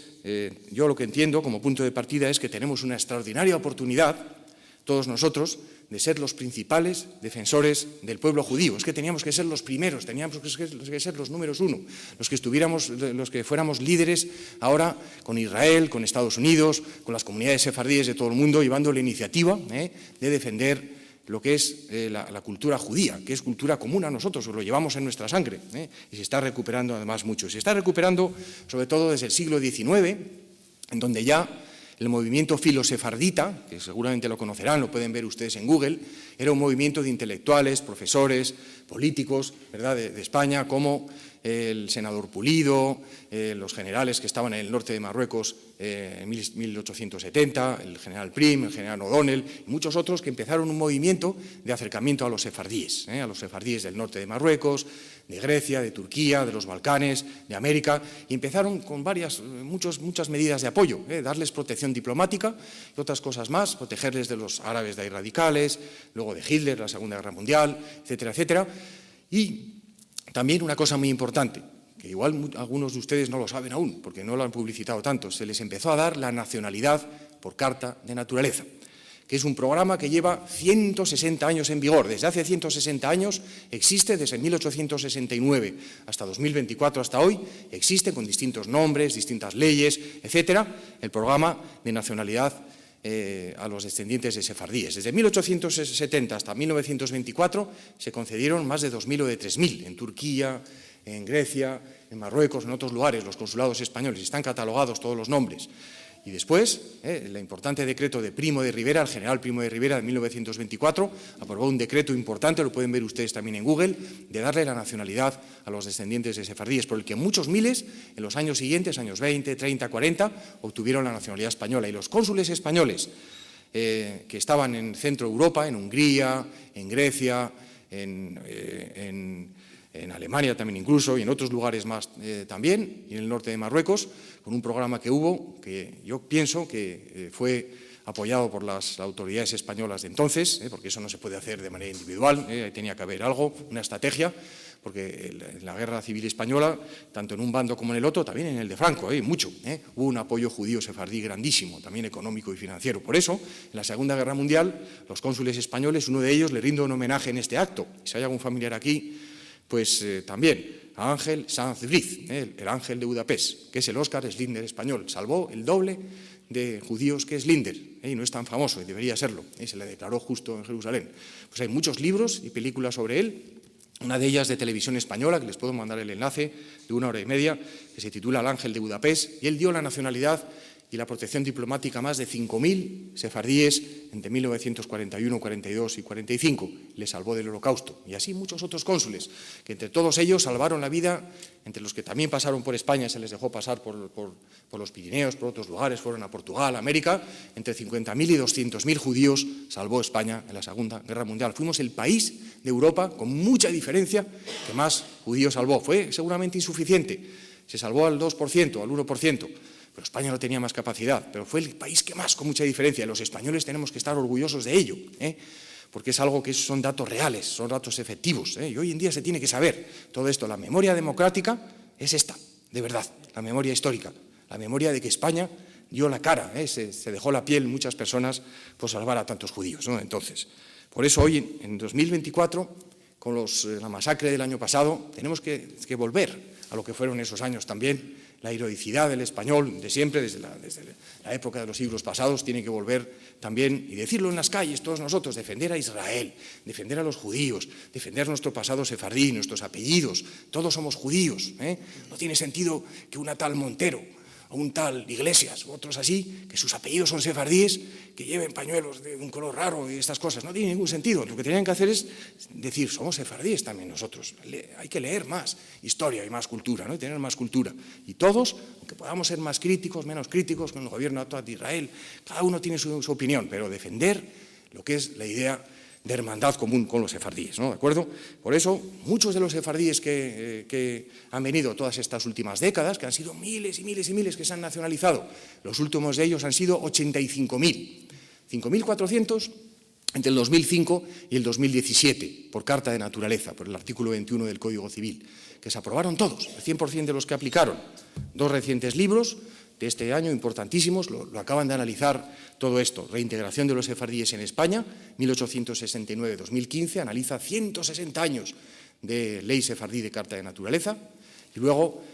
yo lo que entiendo como punto de partida es que tenemos una extraordinaria oportunidad, todos nosotros, de ser los principales defensores del pueblo judío. Es que teníamos que ser los primeros, teníamos que ser los números 1, los que fuéramos líderes ahora con Israel, con Estados Unidos, con las comunidades sefardíes de todo el mundo, llevando la iniciativa de defender lo que es la cultura judía, que es cultura común a nosotros, lo llevamos en nuestra sangre, y se está recuperando además mucho. Se está recuperando sobre todo desde el siglo XIX, en donde ya el movimiento filosefardita, que seguramente lo conocerán, lo pueden ver ustedes en Google, era un movimiento de intelectuales, profesores, políticos, ¿verdad?, de España, como el senador Pulido, los generales que estaban en el norte de Marruecos en 1870, el general Prim, el general O'Donnell, y muchos otros que empezaron un movimiento de acercamiento a los sefardíes del norte de Marruecos, de Grecia, de Turquía, de los Balcanes, de América, y empezaron con muchas medidas de apoyo, darles protección diplomática y otras cosas más, protegerles de los árabes de ahí radicales, luego de Hitler, la Segunda Guerra Mundial, etcétera, etcétera. Y también una cosa muy importante, que igual algunos de ustedes no lo saben aún, porque no lo han publicitado tanto, se les empezó a dar la nacionalidad por carta de naturaleza, que es un programa que lleva 160 años en vigor. Desde hace 160 años existe, desde 1869 hasta 2024, hasta hoy, existe con distintos nombres, distintas leyes, etcétera, el programa de nacionalidad a los descendientes de sefardíes. Desde 1870 hasta 1924 se concedieron más de 2.000 o de 3.000 en Turquía, en Grecia, en Marruecos, en otros lugares, los consulados españoles, están catalogados todos los nombres. Y después, el importante decreto de Primo de Rivera, el general Primo de Rivera de 1924, aprobó un decreto importante, lo pueden ver ustedes también en Google, de darle la nacionalidad a los descendientes de sefardíes, por el que muchos miles, en los años siguientes, años 20, 30, 40, obtuvieron la nacionalidad española. Y los cónsules españoles que estaban en Centro Europa, en Hungría, en Grecia, en Alemania también incluso, y en otros lugares más también, y en el norte de Marruecos, con un programa que hubo, que yo pienso que fue apoyado por las autoridades españolas de entonces, porque eso no se puede hacer de manera individual, tenía que haber algo, una estrategia, porque en la guerra civil española, tanto en un bando como en el otro, también en el de Franco, mucho, hubo un apoyo judío sefardí grandísimo, también económico y financiero. Por eso, en la Segunda Guerra Mundial, los cónsules españoles, uno de ellos le rindo un homenaje en este acto. Si hay algún familiar aquí, pues también a Ángel Sanz Briz, el ángel de Budapest, que es el Óscar Schindler español. Salvó el doble de judíos que Schindler, y no es tan famoso, y debería serlo, se le declaró justo en Jerusalén. Pues hay muchos libros y películas sobre él, una de ellas de televisión española, que les puedo mandar el enlace, de 1 hora y media, que se titula El ángel de Budapest, y él dio la nacionalidad y la protección diplomática a más de 5.000 sefardíes entre 1941, 42 y 45. Le salvó del Holocausto. Y así muchos otros cónsules, que entre todos ellos salvaron la vida, entre los que también pasaron por España, se les dejó pasar por los Pirineos, por otros lugares, fueron a Portugal, a América, entre 50.000 y 200.000 judíos salvó España en la Segunda Guerra Mundial. Fuimos el país de Europa, con mucha diferencia, que más judíos salvó. Fue seguramente insuficiente, se salvó al 2%, al 1%, Pero España no tenía más capacidad, pero fue el país que más, con mucha diferencia. Los españoles tenemos que estar orgullosos de ello, porque es algo que son datos reales, son datos efectivos, y hoy en día se tiene que saber todo esto. La memoria democrática es esta, de verdad, la memoria histórica, la memoria de que España dio la cara, se dejó la piel muchas personas por salvar a tantos judíos, ¿no? Entonces, por eso hoy, en 2024, con la masacre del año pasado, tenemos que volver a lo que fueron esos años también. La heroicidad del español de siempre, desde la época de los siglos pasados, tiene que volver también, y decirlo en las calles todos nosotros, defender a Israel, defender a los judíos, defender nuestro pasado sefardí, nuestros apellidos. Todos somos judíos, No tiene sentido que una tal Montero o un tal Iglesias u otros así, que sus apellidos son sefardíes, que lleven pañuelos de un color raro y estas cosas. No tiene ningún sentido. Lo que tenían que hacer es decir, somos sefardíes también nosotros. Hay que leer más historia y más cultura, ¿no? Y tener más cultura. Y todos, aunque podamos ser más críticos, menos críticos con el gobierno actual de Israel, cada uno tiene su opinión, pero defender lo que es la idea de hermandad común con los sefardíes, ¿no? ¿De acuerdo? Por eso, muchos de los sefardíes que han venido todas estas últimas décadas, que han sido miles y miles y miles que se han nacionalizado, los últimos de ellos han sido 85.000, 5.400 entre el 2005 y el 2017, por carta de naturaleza, por el artículo 21 del Código Civil, que se aprobaron todos, el 100% de los que aplicaron. 2 recientes libros de este año, importantísimos, lo acaban de analizar todo esto. Reintegración de los sefardíes en España, 1869-2015, analiza 160 años de ley sefardí de Carta de Naturaleza, y luego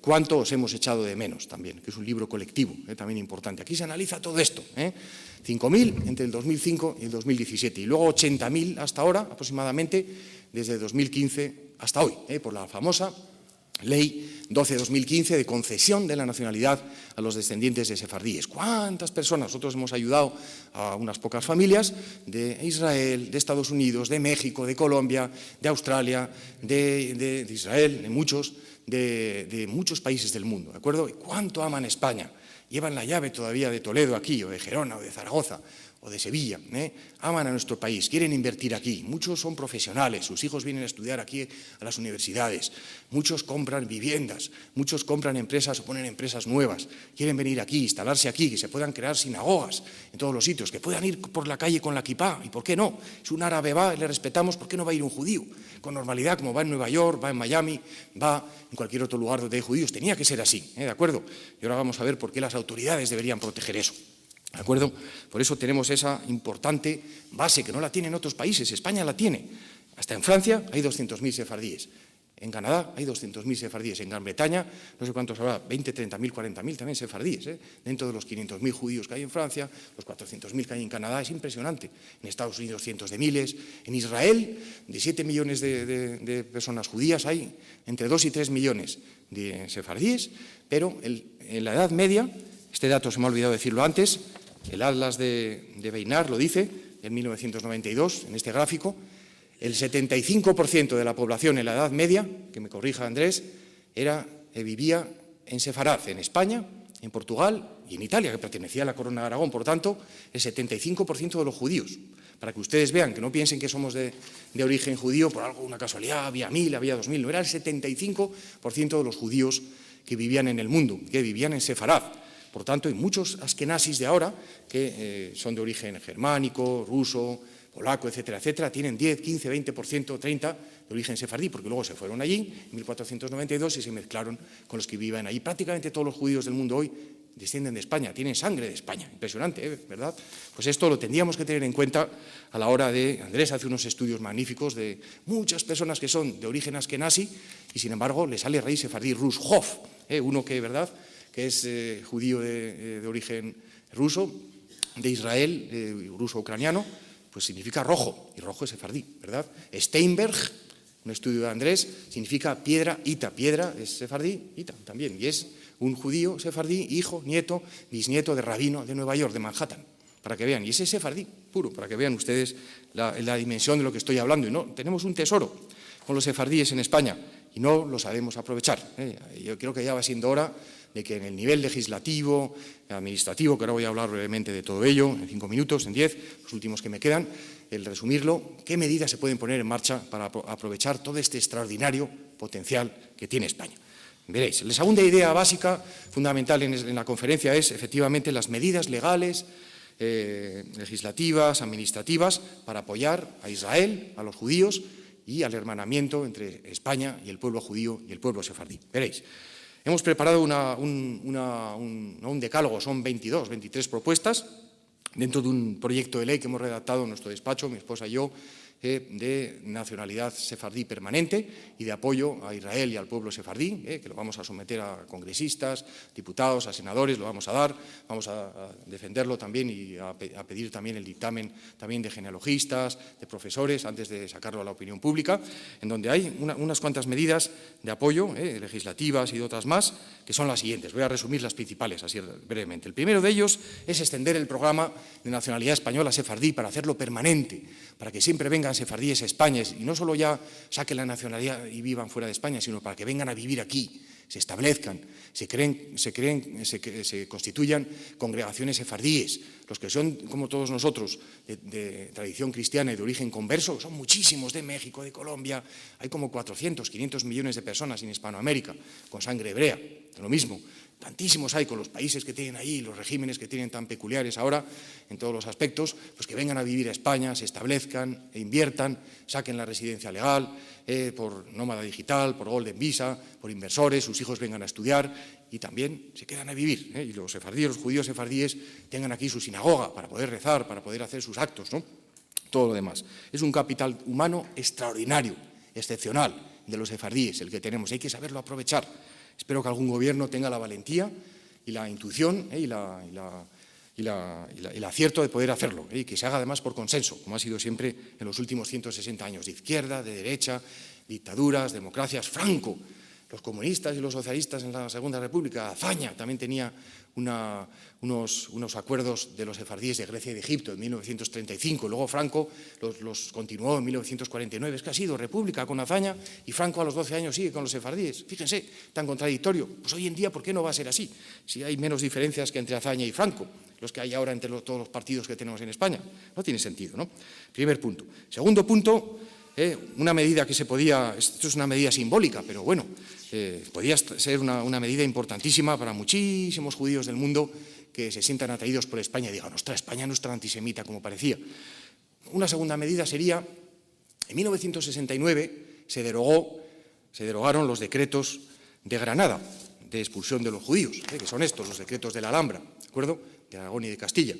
cuánto os hemos echado de menos también, que es un libro colectivo, también importante. Aquí se analiza todo esto, 5.000 entre el 2005 y el 2017, y luego 80.000 hasta ahora, aproximadamente, desde 2015 hasta hoy, por la famosa Ley 12/2015 de concesión de la nacionalidad a los descendientes de sefardíes. ¿Cuántas personas? Nosotros hemos ayudado a unas pocas familias de Israel, de Estados Unidos, de México, de Colombia, de Australia, de Israel, de muchos países del mundo, ¿de acuerdo? ¿Y cuánto aman España? Llevan la llave todavía de Toledo aquí, o de Gerona, o de Zaragoza, o de Sevilla, aman a nuestro país, quieren invertir aquí. Muchos son profesionales, sus hijos vienen a estudiar aquí a las universidades, muchos compran viviendas, muchos compran empresas o ponen empresas nuevas, quieren venir aquí, instalarse aquí, que se puedan crear sinagogas en todos los sitios, que puedan ir por la calle con la kipá, y ¿por qué no? Si un árabe va, le respetamos, ¿por qué no va a ir un judío? Con normalidad, como va en Nueva York, va en Miami, va en cualquier otro lugar donde hay judíos. Tenía que ser así, ¿de acuerdo? Y ahora vamos a ver por qué las autoridades deberían proteger eso. ¿De acuerdo? Por eso tenemos esa importante base que no la tienen otros países. España la tiene. Hasta en Francia hay 200.000 sefardíes. En Canadá hay 200.000 sefardíes. En Gran Bretaña, no sé cuántos habrá, 20, 30.000, 40.000 también sefardíes. Dentro de los 500.000 judíos que hay en Francia, los 400.000 que hay en Canadá, es impresionante. En Estados Unidos, cientos de miles. En Israel, de 7 millones de personas judías, hay entre 2 y 3 millones de sefardíes, pero en la Edad Media, este dato se me ha olvidado decirlo antes, el Atlas de Beinar lo dice, en 1992, en este gráfico, el 75% de la población en la Edad Media, que me corrija Andrés, vivía en Sefarad, en España, en Portugal y en Italia, que pertenecía a la Corona de Aragón. Por tanto, el 75% de los judíos. Para que ustedes vean, que no piensen que somos de origen judío por algo, una casualidad, había 1.000, había 2.000, no, era el 75% de los judíos que vivían en el mundo, que vivían en Sefarad. Por tanto, hay muchos askenazis de ahora que son de origen germánico, ruso, polaco, etcétera, etcétera, tienen 10, 15, 20%, 30% de origen sefardí, porque luego se fueron allí en 1492 y se mezclaron con los que vivían allí. Prácticamente todos los judíos del mundo hoy descienden de España, tienen sangre de España. Impresionante, ¿verdad? Pues esto lo tendríamos que tener en cuenta a la hora de... Andrés hace unos estudios magníficos de muchas personas que son de origen askenazi y, sin embargo, le sale rey sefardí Rushov, uno que, ¿verdad?, que es judío de origen ruso, de Israel, ruso-ucraniano, pues significa rojo, y rojo es sefardí, ¿verdad? Steinberg, un estudio de Andrés, significa piedra, ita, piedra es sefardí, ita también, y es un judío sefardí, hijo, nieto, bisnieto de rabino de Nueva York, de Manhattan, para que vean, y ese es sefardí puro, para que vean ustedes la dimensión de lo que estoy hablando. Y no, tenemos un tesoro con los sefardíes en España, y no lo sabemos aprovechar. Yo creo que ya va siendo hora de que en el nivel legislativo, administrativo, que ahora voy a hablar brevemente de todo ello, en 5 minutos, en 10, los últimos que me quedan, el resumirlo, qué medidas se pueden poner en marcha para aprovechar todo este extraordinario potencial que tiene España. Veréis, la segunda idea básica, fundamental en la conferencia es, efectivamente, las medidas legales, legislativas, administrativas, para apoyar a Israel, a los judíos y al hermanamiento entre España y el pueblo judío y el pueblo sefardí. Veréis, hemos preparado un decálogo, son 23 propuestas, dentro de un proyecto de ley que hemos redactado en nuestro despacho, mi esposa y yo, de nacionalidad sefardí permanente y de apoyo a Israel y al pueblo sefardí, que lo vamos a someter a congresistas, diputados, a senadores, lo vamos a dar, vamos a defenderlo también y a pedir también el dictamen también de genealogistas, de profesores, antes de sacarlo a la opinión pública, en donde hay unas cuantas medidas de apoyo, legislativas y de otras más, que son las siguientes. Voy a resumir las principales así brevemente. El primero de ellos es extender el programa de nacionalidad española sefardí para hacerlo permanente, para que siempre vengan sefardíes a España y no solo ya saquen la nacionalidad y vivan fuera de España, sino para que vengan a vivir aquí, se establezcan, se constituyan congregaciones sefardíes. Los que son, como todos nosotros, de tradición cristiana y de origen converso, son muchísimos, de México, de Colombia, hay como 400, 500 millones de personas en Hispanoamérica, con sangre hebrea, lo mismo. Tantísimos hay con los países que tienen ahí, los regímenes que tienen tan peculiares ahora, en todos los aspectos, pues que vengan a vivir a España, se establezcan e inviertan, saquen la residencia legal, por nómada digital, por Golden Visa, por inversores, sus hijos vengan a estudiar y también se quedan a vivir. Y los sefardíes, los judíos sefardíes, tengan aquí su sinagoga para poder rezar, para poder hacer sus actos, ¿no? Todo lo demás. Es un capital humano extraordinario, excepcional, de los sefardíes, el que tenemos, hay que saberlo aprovechar. Espero que algún gobierno tenga la valentía y la intuición y el acierto de poder hacerlo, y que se haga además por consenso, como ha sido siempre en los últimos 160 años, de izquierda, de derecha, dictaduras, democracias. Franco, los comunistas y los socialistas en la Segunda República, Azaña también tenía unos acuerdos de los sefardíes de Grecia y de Egipto en 1935, luego Franco los continuó en 1949, es que ha sido república con Azaña y Franco a los 12 años sigue con los sefardíes. Fíjense, tan contradictorio. Pues hoy en día, ¿por qué no va a ser así? Si hay menos diferencias que entre Azaña y Franco, los que hay ahora entre todos los partidos que tenemos en España. No tiene sentido, ¿no? Primer punto. Segundo punto, una medida que se podía, esto es una medida simbólica, pero bueno, podía ser una medida importantísima para muchísimos judíos del mundo que se sientan atraídos por España y digan, ostras, España no es tan antisemita como parecía. Una segunda medida sería, en 1969 se derogaron los decretos de Granada de expulsión de los judíos, que son estos, los decretos de la Alhambra, ¿de acuerdo?, de Aragón y de Castilla.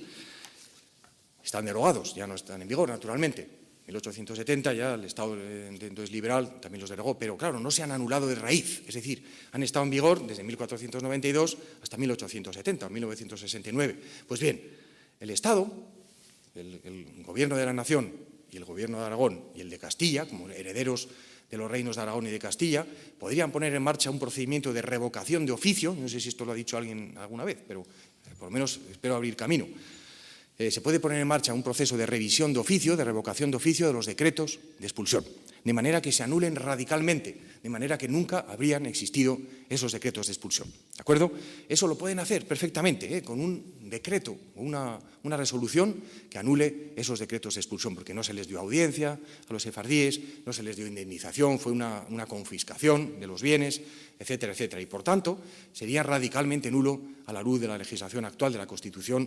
Están derogados, ya no están en vigor, naturalmente. En 1870 ya el Estado entonces liberal también los derogó, pero claro, no se han anulado de raíz, es decir, han estado en vigor desde 1492 hasta 1870, 1969. Pues bien, el Estado, el gobierno de la nación y el gobierno de Aragón y el de Castilla, como herederos de los reinos de Aragón y de Castilla, podrían poner en marcha un procedimiento de revocación de oficio, no sé si esto lo ha dicho alguien alguna vez, pero por lo menos espero abrir camino. Se puede poner en marcha un proceso de revisión de oficio, de revocación de oficio de los decretos de expulsión, de manera que se anulen radicalmente, de manera que nunca habrían existido esos decretos de expulsión. ¿De acuerdo? Eso lo pueden hacer perfectamente, con un decreto o una resolución que anule esos decretos de expulsión, porque no se les dio audiencia a los sefardíes, no se les dio indemnización, fue una confiscación de los bienes, etcétera, etcétera. Y por tanto, sería radicalmente nulo a la luz de la legislación actual, de la Constitución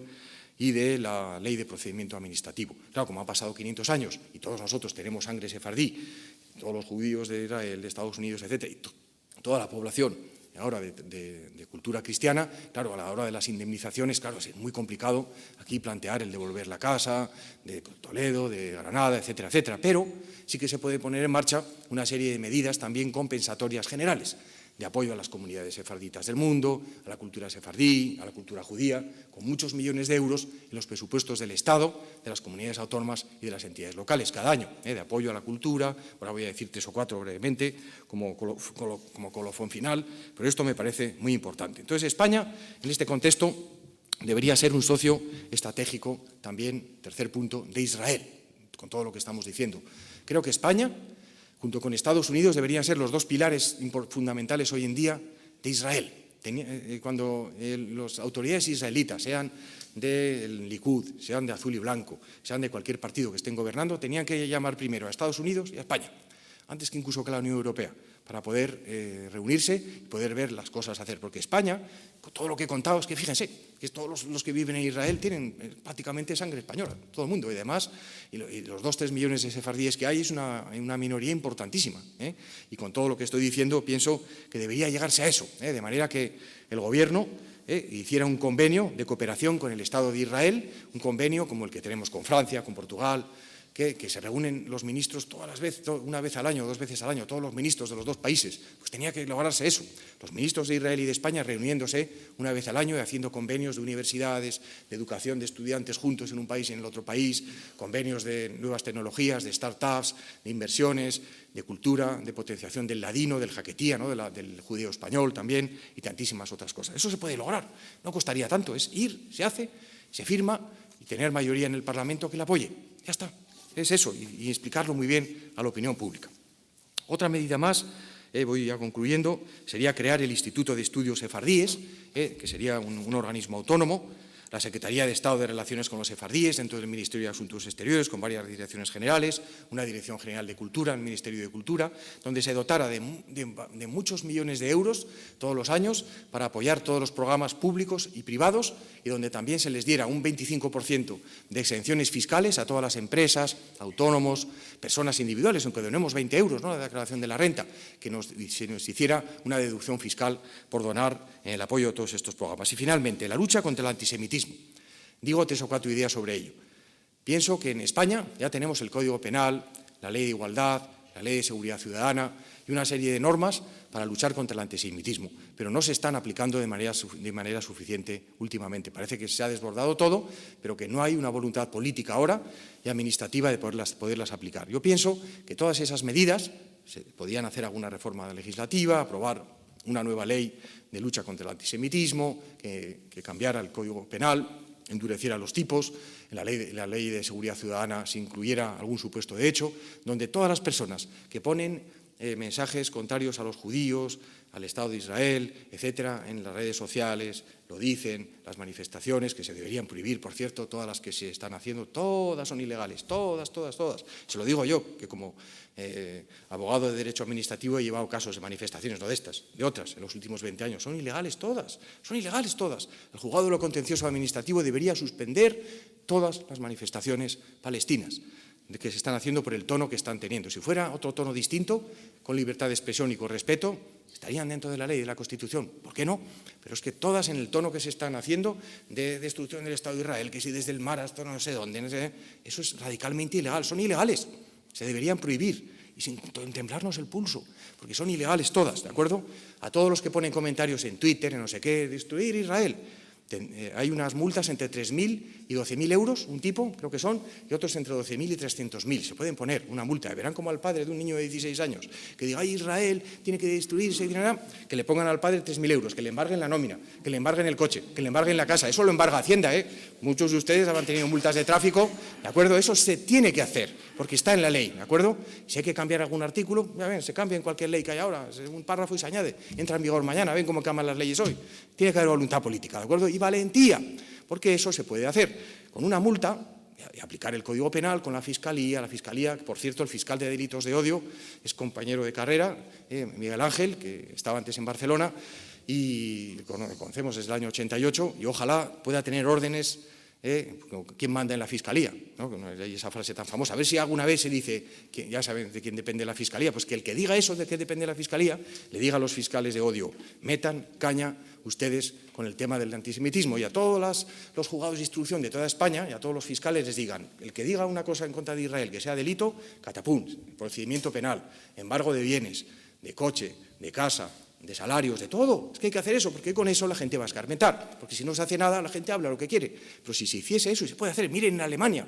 y de la Ley de Procedimiento Administrativo. Claro, como han pasado 500 años y todos nosotros tenemos sangre sefardí, todos los judíos de Israel, de Estados Unidos, etcétera, y toda la población ahora de cultura cristiana, claro, a la hora de las indemnizaciones, claro, es muy complicado aquí plantear el devolver la casa de Toledo, de Granada, etcétera, etcétera, pero sí que se puede poner en marcha una serie de medidas también compensatorias generales, de apoyo a las comunidades sefarditas del mundo, a la cultura sefardí, a la cultura judía, con muchos millones de euros en los presupuestos del Estado, de las comunidades autónomas y de las entidades locales cada año, de apoyo a la cultura. Ahora voy a decir 3 o 4 brevemente, como colofón final, pero esto me parece muy importante. Entonces, España, en este contexto, debería ser un socio estratégico también, tercer punto, de Israel, con todo lo que estamos diciendo. Creo que España, junto con Estados Unidos, deberían ser los dos pilares fundamentales hoy en día de Israel. Cuando las autoridades israelitas, sean del Likud, sean de azul y blanco, sean de cualquier partido que estén gobernando, tenían que llamar primero a Estados Unidos y a España, antes que incluso que a la Unión Europea, para poder reunirse y poder ver las cosas hacer. Porque España, con todo lo que he contado, es que fíjense, que todos los que viven en Israel tienen prácticamente sangre española, todo el mundo, y además, y los 2-3 millones de sefardíes que hay es una minoría importantísima, y con todo lo que estoy diciendo pienso que debería llegarse a eso, de manera que el Gobierno hiciera un convenio de cooperación con el Estado de Israel, un convenio como el que tenemos con Francia, con Portugal, que se reúnen los ministros todas las veces, una vez al año, 2 veces al año, todos los ministros de los 2 países. Pues tenía que lograrse eso. Los ministros de Israel y de España reuniéndose una vez al año y haciendo convenios de universidades, de educación de estudiantes juntos en un país y en el otro país, convenios de nuevas tecnologías, de startups, de inversiones, de cultura, de potenciación del ladino, del jaquetía, ¿no? del judío español también, y tantísimas otras cosas. Eso se puede lograr, no costaría tanto, es ir, se hace, se firma y tener mayoría en el Parlamento que la apoye. Ya está. Es eso, y explicarlo muy bien a la opinión pública. Otra medida más, voy ya concluyendo, sería crear el Instituto de Estudios Sefardíes, que sería un organismo autónomo, la Secretaría de Estado de Relaciones con los Sefardíes dentro del Ministerio de Asuntos Exteriores, con varias direcciones generales, una Dirección General de Cultura, el Ministerio de Cultura, donde se dotara de muchos millones de euros todos los años para apoyar todos los programas públicos y privados, y donde también se les diera un 25% de exenciones fiscales a todas las empresas, autónomos, personas individuales, aunque donemos 20 euros, ¿no?, la declaración de la renta, que se nos hiciera una deducción fiscal por donar el apoyo a todos estos programas. Y finalmente, la lucha contra el antisemitismo. Digo 3 o 4 ideas sobre ello. Pienso que en España ya tenemos el Código Penal, la Ley de Igualdad, la Ley de Seguridad Ciudadana y una serie de normas para luchar contra el antisemitismo, pero no se están aplicando de manera suficiente últimamente. Parece que se ha desbordado todo, pero que no hay una voluntad política ahora y administrativa de poderlas aplicar. Yo pienso que todas esas medidas, se podían hacer alguna reforma legislativa, aprobar una nueva ley de lucha contra el antisemitismo, que cambiara el Código Penal, endureciera los tipos, en la ley de Seguridad Ciudadana se incluyera algún supuesto de hecho, donde todas las personas que ponen mensajes contrarios a los judíos, al Estado de Israel, etcétera, en las redes sociales, lo dicen, las manifestaciones, que se deberían prohibir, por cierto, todas las que se están haciendo, todas son ilegales, todas. Se lo digo yo, que como abogado de Derecho Administrativo he llevado casos de manifestaciones, no de estas, de otras, en los últimos 20 años. Son ilegales todas. El juzgado de lo contencioso administrativo debería suspender todas las manifestaciones palestinas que se están haciendo por el tono que están teniendo. Si fuera otro tono distinto, con libertad de expresión y con respeto, estarían dentro de la ley, de la Constitución. ¿Por qué no? Pero es que todas en el tono que se están haciendo de destrucción del Estado de Israel, que si desde el mar hasta no sé dónde, eso es radicalmente ilegal. Son ilegales. Se deberían prohibir y sin temblarnos el pulso, porque son ilegales todas, ¿de acuerdo? A todos los que ponen comentarios en Twitter, en no sé qué, destruir Israel. Hay unas multas entre 3.000 y 12.000 euros, un tipo, creo que son, y otros entre 12.000 y 300.000. Se pueden poner una multa. Verán como al padre de un niño de 16 años, que diga, ay, Israel tiene que destruirse, que le pongan al padre 3.000 euros, que le embarguen la nómina, que le embarguen el coche, que le embarguen la casa. Eso lo embarga Hacienda, ¿eh? Muchos de ustedes han tenido multas de tráfico, ¿de acuerdo? Eso se tiene que hacer, porque está en la ley, ¿de acuerdo? Si hay que cambiar algún artículo, ya ven, se cambia en cualquier ley que hay ahora, un párrafo y se añade, entra en vigor mañana, ven cómo cambian las leyes hoy. Tiene que haber voluntad política, ¿de acuerdo? Y valentía, porque eso se puede hacer con una multa y aplicar el Código Penal con la Fiscalía, por cierto, el fiscal de delitos de odio es compañero de carrera, Miguel Ángel, que estaba antes en Barcelona y lo conocemos desde el año 88 y ojalá pueda tener órdenes. ¿Quién manda en la Fiscalía? ¿No? Esa frase tan famosa. A ver si alguna vez se dice, que ya saben de quién depende la Fiscalía, pues que el que diga eso de qué depende la Fiscalía, le diga a los fiscales de odio, metan caña ustedes con el tema del antisemitismo y a todos los juzgados de instrucción de toda España y a todos los fiscales les digan, el que diga una cosa en contra de Israel que sea delito, catapum, procedimiento penal, embargo de bienes, de coche, de casa, de salarios, de todo. Es que hay que hacer eso, porque con eso la gente va a escarmentar. Porque si no se hace nada, la gente habla lo que quiere. Pero si se hiciese eso, y se puede hacer, miren en Alemania,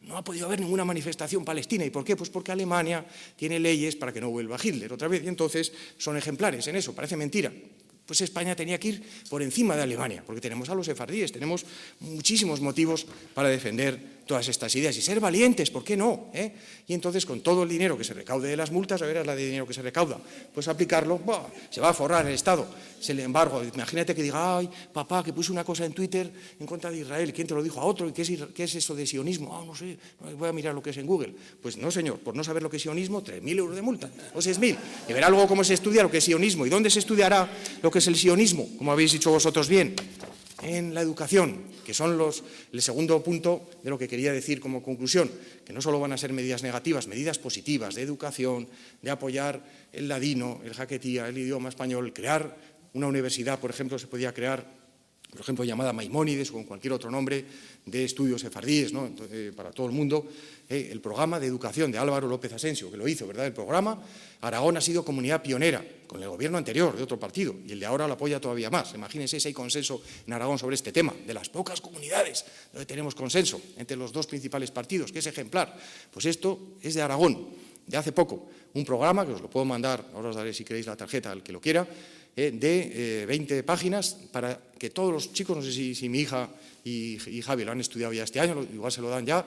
no ha podido haber ninguna manifestación palestina. ¿Y por qué? Pues porque Alemania tiene leyes para que no vuelva Hitler otra vez, y entonces son ejemplares en eso, parece mentira. Pues España tenía que ir por encima de Alemania, porque tenemos a los sefardíes, tenemos muchísimos motivos para defender todas estas ideas y ser valientes, ¿por qué no? Y entonces con todo el dinero que se recaude de las multas, a ver, la de dinero que se recauda, pues aplicarlo, se va a forrar el Estado. es el embargo. Imagínate que diga, ay, papá, que puse una cosa en Twitter en contra de Israel, ¿quién te lo dijo? A otro, ¿qué es eso de sionismo? Ah, no sé, voy a mirar lo que es en Google. Pues no, señor, por no saber lo que es sionismo, 3.000 euros de multa, o 6.000. Y verá luego cómo se estudia lo que es sionismo. ¿Y dónde se estudiará lo que es el sionismo? Como habéis dicho vosotros bien, en la educación, que son el segundo punto de lo que quería decir como conclusión, que no solo van a ser medidas negativas, medidas positivas de educación, de apoyar el ladino, el jaquetía, el idioma español, crear una universidad, por ejemplo, se podía crear, por ejemplo, llamada Maimónides o con cualquier otro nombre, de estudios sefardíes, ¿no? Para todo el mundo. El programa de educación de Álvaro López Asensio, que lo hizo, ¿verdad? El programa, Aragón ha sido comunidad pionera, con el gobierno anterior de otro partido, y el de ahora lo apoya todavía más. Imagínense si hay consenso en Aragón sobre este tema, de las pocas comunidades donde tenemos consenso entre los dos principales partidos, que es ejemplar. Pues esto es de Aragón, de hace poco, un programa, que os lo puedo mandar, ahora os daré si queréis la tarjeta al que lo quiera, de 20 páginas para que todos los chicos, no sé si mi hija y Javi lo han estudiado ya este año, igual se lo dan ya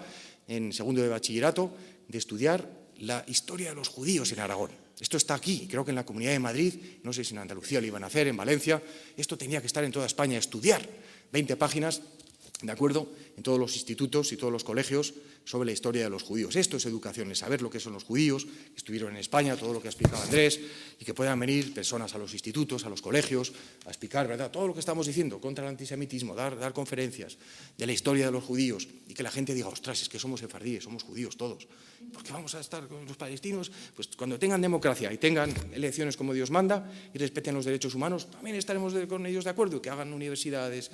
en segundo de bachillerato, de estudiar la historia de los judíos en Aragón. Esto está aquí, creo que en la Comunidad de Madrid, no sé si en Andalucía lo iban a hacer, en Valencia, esto tenía que estar en toda España, estudiar 20 páginas, ¿de acuerdo?, en todos los institutos y todos los colegios sobre la historia de los judíos. Esto es educación, es saber lo que son los judíos, que estuvieron en España, todo lo que ha explicado Andrés, y que puedan venir personas a los institutos, a los colegios, a explicar, ¿verdad?, todo lo que estamos diciendo contra el antisemitismo, dar conferencias de la historia de los judíos, y que la gente diga, ostras, es que somos sefardíes, somos judíos todos, ¿por qué vamos a estar con los palestinos? Pues cuando tengan democracia y tengan elecciones como Dios manda y respeten los derechos humanos, también estaremos con ellos de acuerdo, que hagan universidades,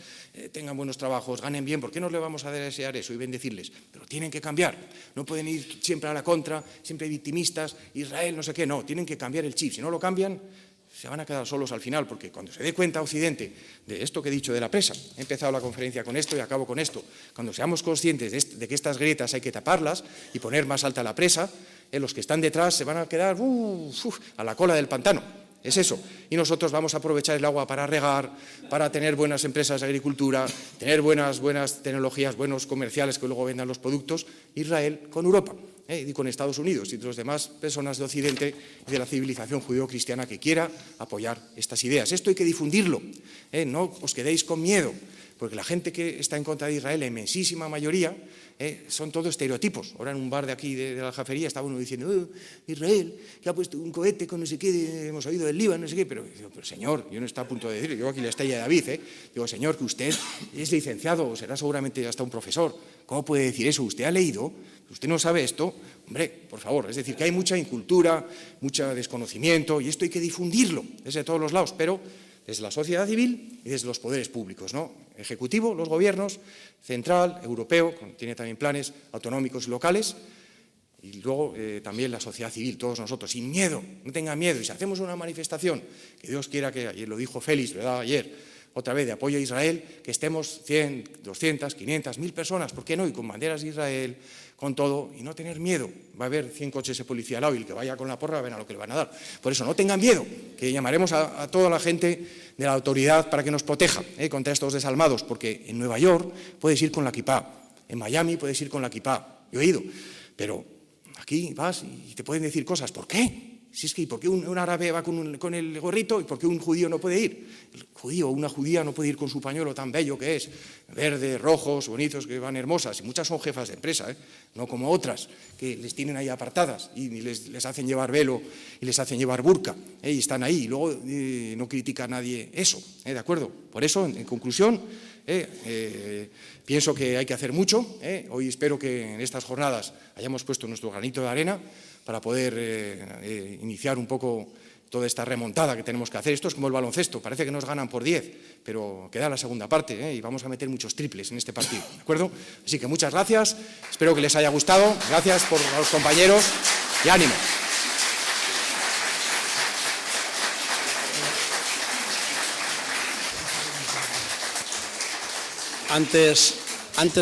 tengan buenos trabajos, ganen bien. ¿Por qué no le vamos a desear eso y bendecirles? Pero tienen que cambiar, no pueden ir siempre a la contra, siempre victimistas, Israel, no sé qué, no, tienen que cambiar el chip. Si no lo cambian, se van a quedar solos al final, porque cuando se dé cuenta Occidente de esto que he dicho de la presa, he empezado la conferencia con esto y acabo con esto, cuando seamos conscientes de que estas grietas hay que taparlas y poner más alta la presa, los que están detrás se van a quedar a la cola del pantano. Es eso. Y nosotros vamos a aprovechar el agua para regar, para tener buenas empresas de agricultura, tener buenas tecnologías, buenos comerciales que luego vendan los productos, Israel con Europa. Y con Estados Unidos y los demás personas de Occidente y de la civilización judío-cristiana que quiera apoyar estas ideas. Esto hay que difundirlo, no os quedéis con miedo, porque la gente que está en contra de Israel, la inmensísima mayoría, son todos estereotipos. Ahora en un bar de aquí de la Aljafería estaba uno diciendo, Israel, que ha puesto un cohete con no sé qué, hemos oído del Líbano, no sé qué, pero señor, yo no estoy a punto de decirlo, yo aquí la estrella de David, digo, señor, que usted es licenciado o será seguramente hasta un profesor, ¿cómo puede decir eso? ¿Usted ha leído? ¿Usted no sabe esto? Hombre, por favor, es decir, que hay mucha incultura, mucho desconocimiento, y esto hay que difundirlo desde todos los lados, pero desde la sociedad civil y desde los poderes públicos, ¿no? Ejecutivo, los gobiernos, central, europeo, tiene también planes autonómicos y locales, y luego también la sociedad civil, todos nosotros, sin miedo, no tengan miedo. Y si hacemos una manifestación, que Dios quiera que, ayer lo dijo Félix, ¿verdad?, ayer, otra vez de apoyo a Israel, que estemos 100, 200, 500, 1000 personas, ¿por qué no? Y con banderas de Israel, con todo, y no tener miedo. Va a haber 100 coches de policía al lado y el que vaya con la porra, ven a lo que le van a dar. Por eso, no tengan miedo, que llamaremos a toda la gente de la autoridad para que nos proteja contra estos desalmados, porque en Nueva York puedes ir con la kipá, en Miami puedes ir con la kipá, yo he ido, pero aquí vas y te pueden decir cosas, ¿por qué? Si es que, ¿por qué un árabe va con el gorrito y por qué un judío no puede ir? El judío o una judía no puede ir con su pañuelo tan bello que es, verdes, rojos, bonitos, que van hermosas, y muchas son jefas de empresa, no como otras, que les tienen ahí apartadas y les hacen llevar velo y les hacen llevar burka, y están ahí, y luego no critica a nadie eso, ¿de acuerdo? Por eso, en conclusión, pienso que hay que hacer mucho. Hoy espero que en estas jornadas hayamos puesto nuestro granito de arena para poder iniciar un poco toda esta remontada que tenemos que hacer. Esto es como el baloncesto, parece que nos ganan por 10, pero queda la segunda parte y vamos a meter muchos triples en este partido, ¿de acuerdo? Así que muchas gracias, espero que les haya gustado, gracias por los compañeros y ánimo. Antes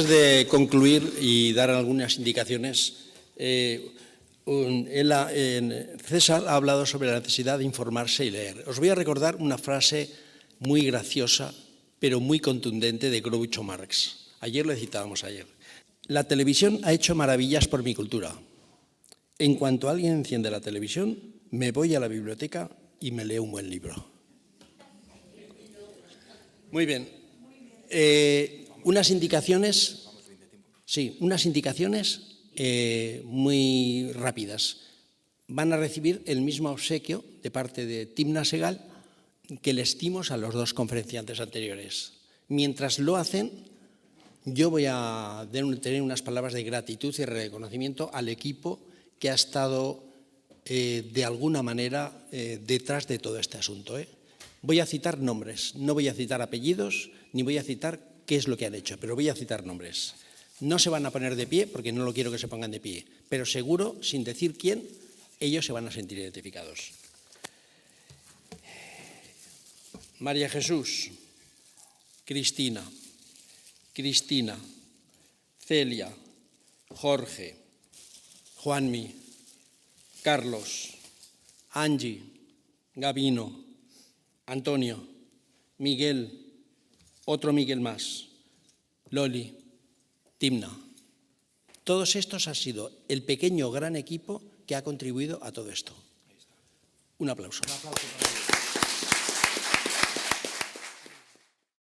de concluir y dar algunas indicaciones, César ha hablado sobre la necesidad de informarse y leer. Os voy a recordar una frase muy graciosa, pero muy contundente de Groucho Marx. Ayer lo citábamos ayer. La televisión ha hecho maravillas por mi cultura. En cuanto alguien enciende la televisión, me voy a la biblioteca y me leo un buen libro. Muy bien. Unas indicaciones muy rápidas. Van a recibir el mismo obsequio de parte de Timna Segal que les dimos a los dos conferenciantes anteriores. Mientras lo hacen, yo voy a tener unas palabras de gratitud y reconocimiento al equipo que ha estado de alguna manera detrás de todo este asunto. Voy a citar nombres, no voy a citar apellidos, ni voy a citar qué es lo que han hecho, pero voy a citar nombres. No se van a poner de pie, porque no lo quiero que se pongan de pie, pero seguro, sin decir quién, ellos se van a sentir identificados. María Jesús, Cristina, Celia, Jorge, Juanmi, Carlos, Angie, Gabino, Antonio, Miguel, otro Miguel más, Loli, Timna. Todos estos han sido el pequeño gran equipo que ha contribuido a todo esto. Un aplauso.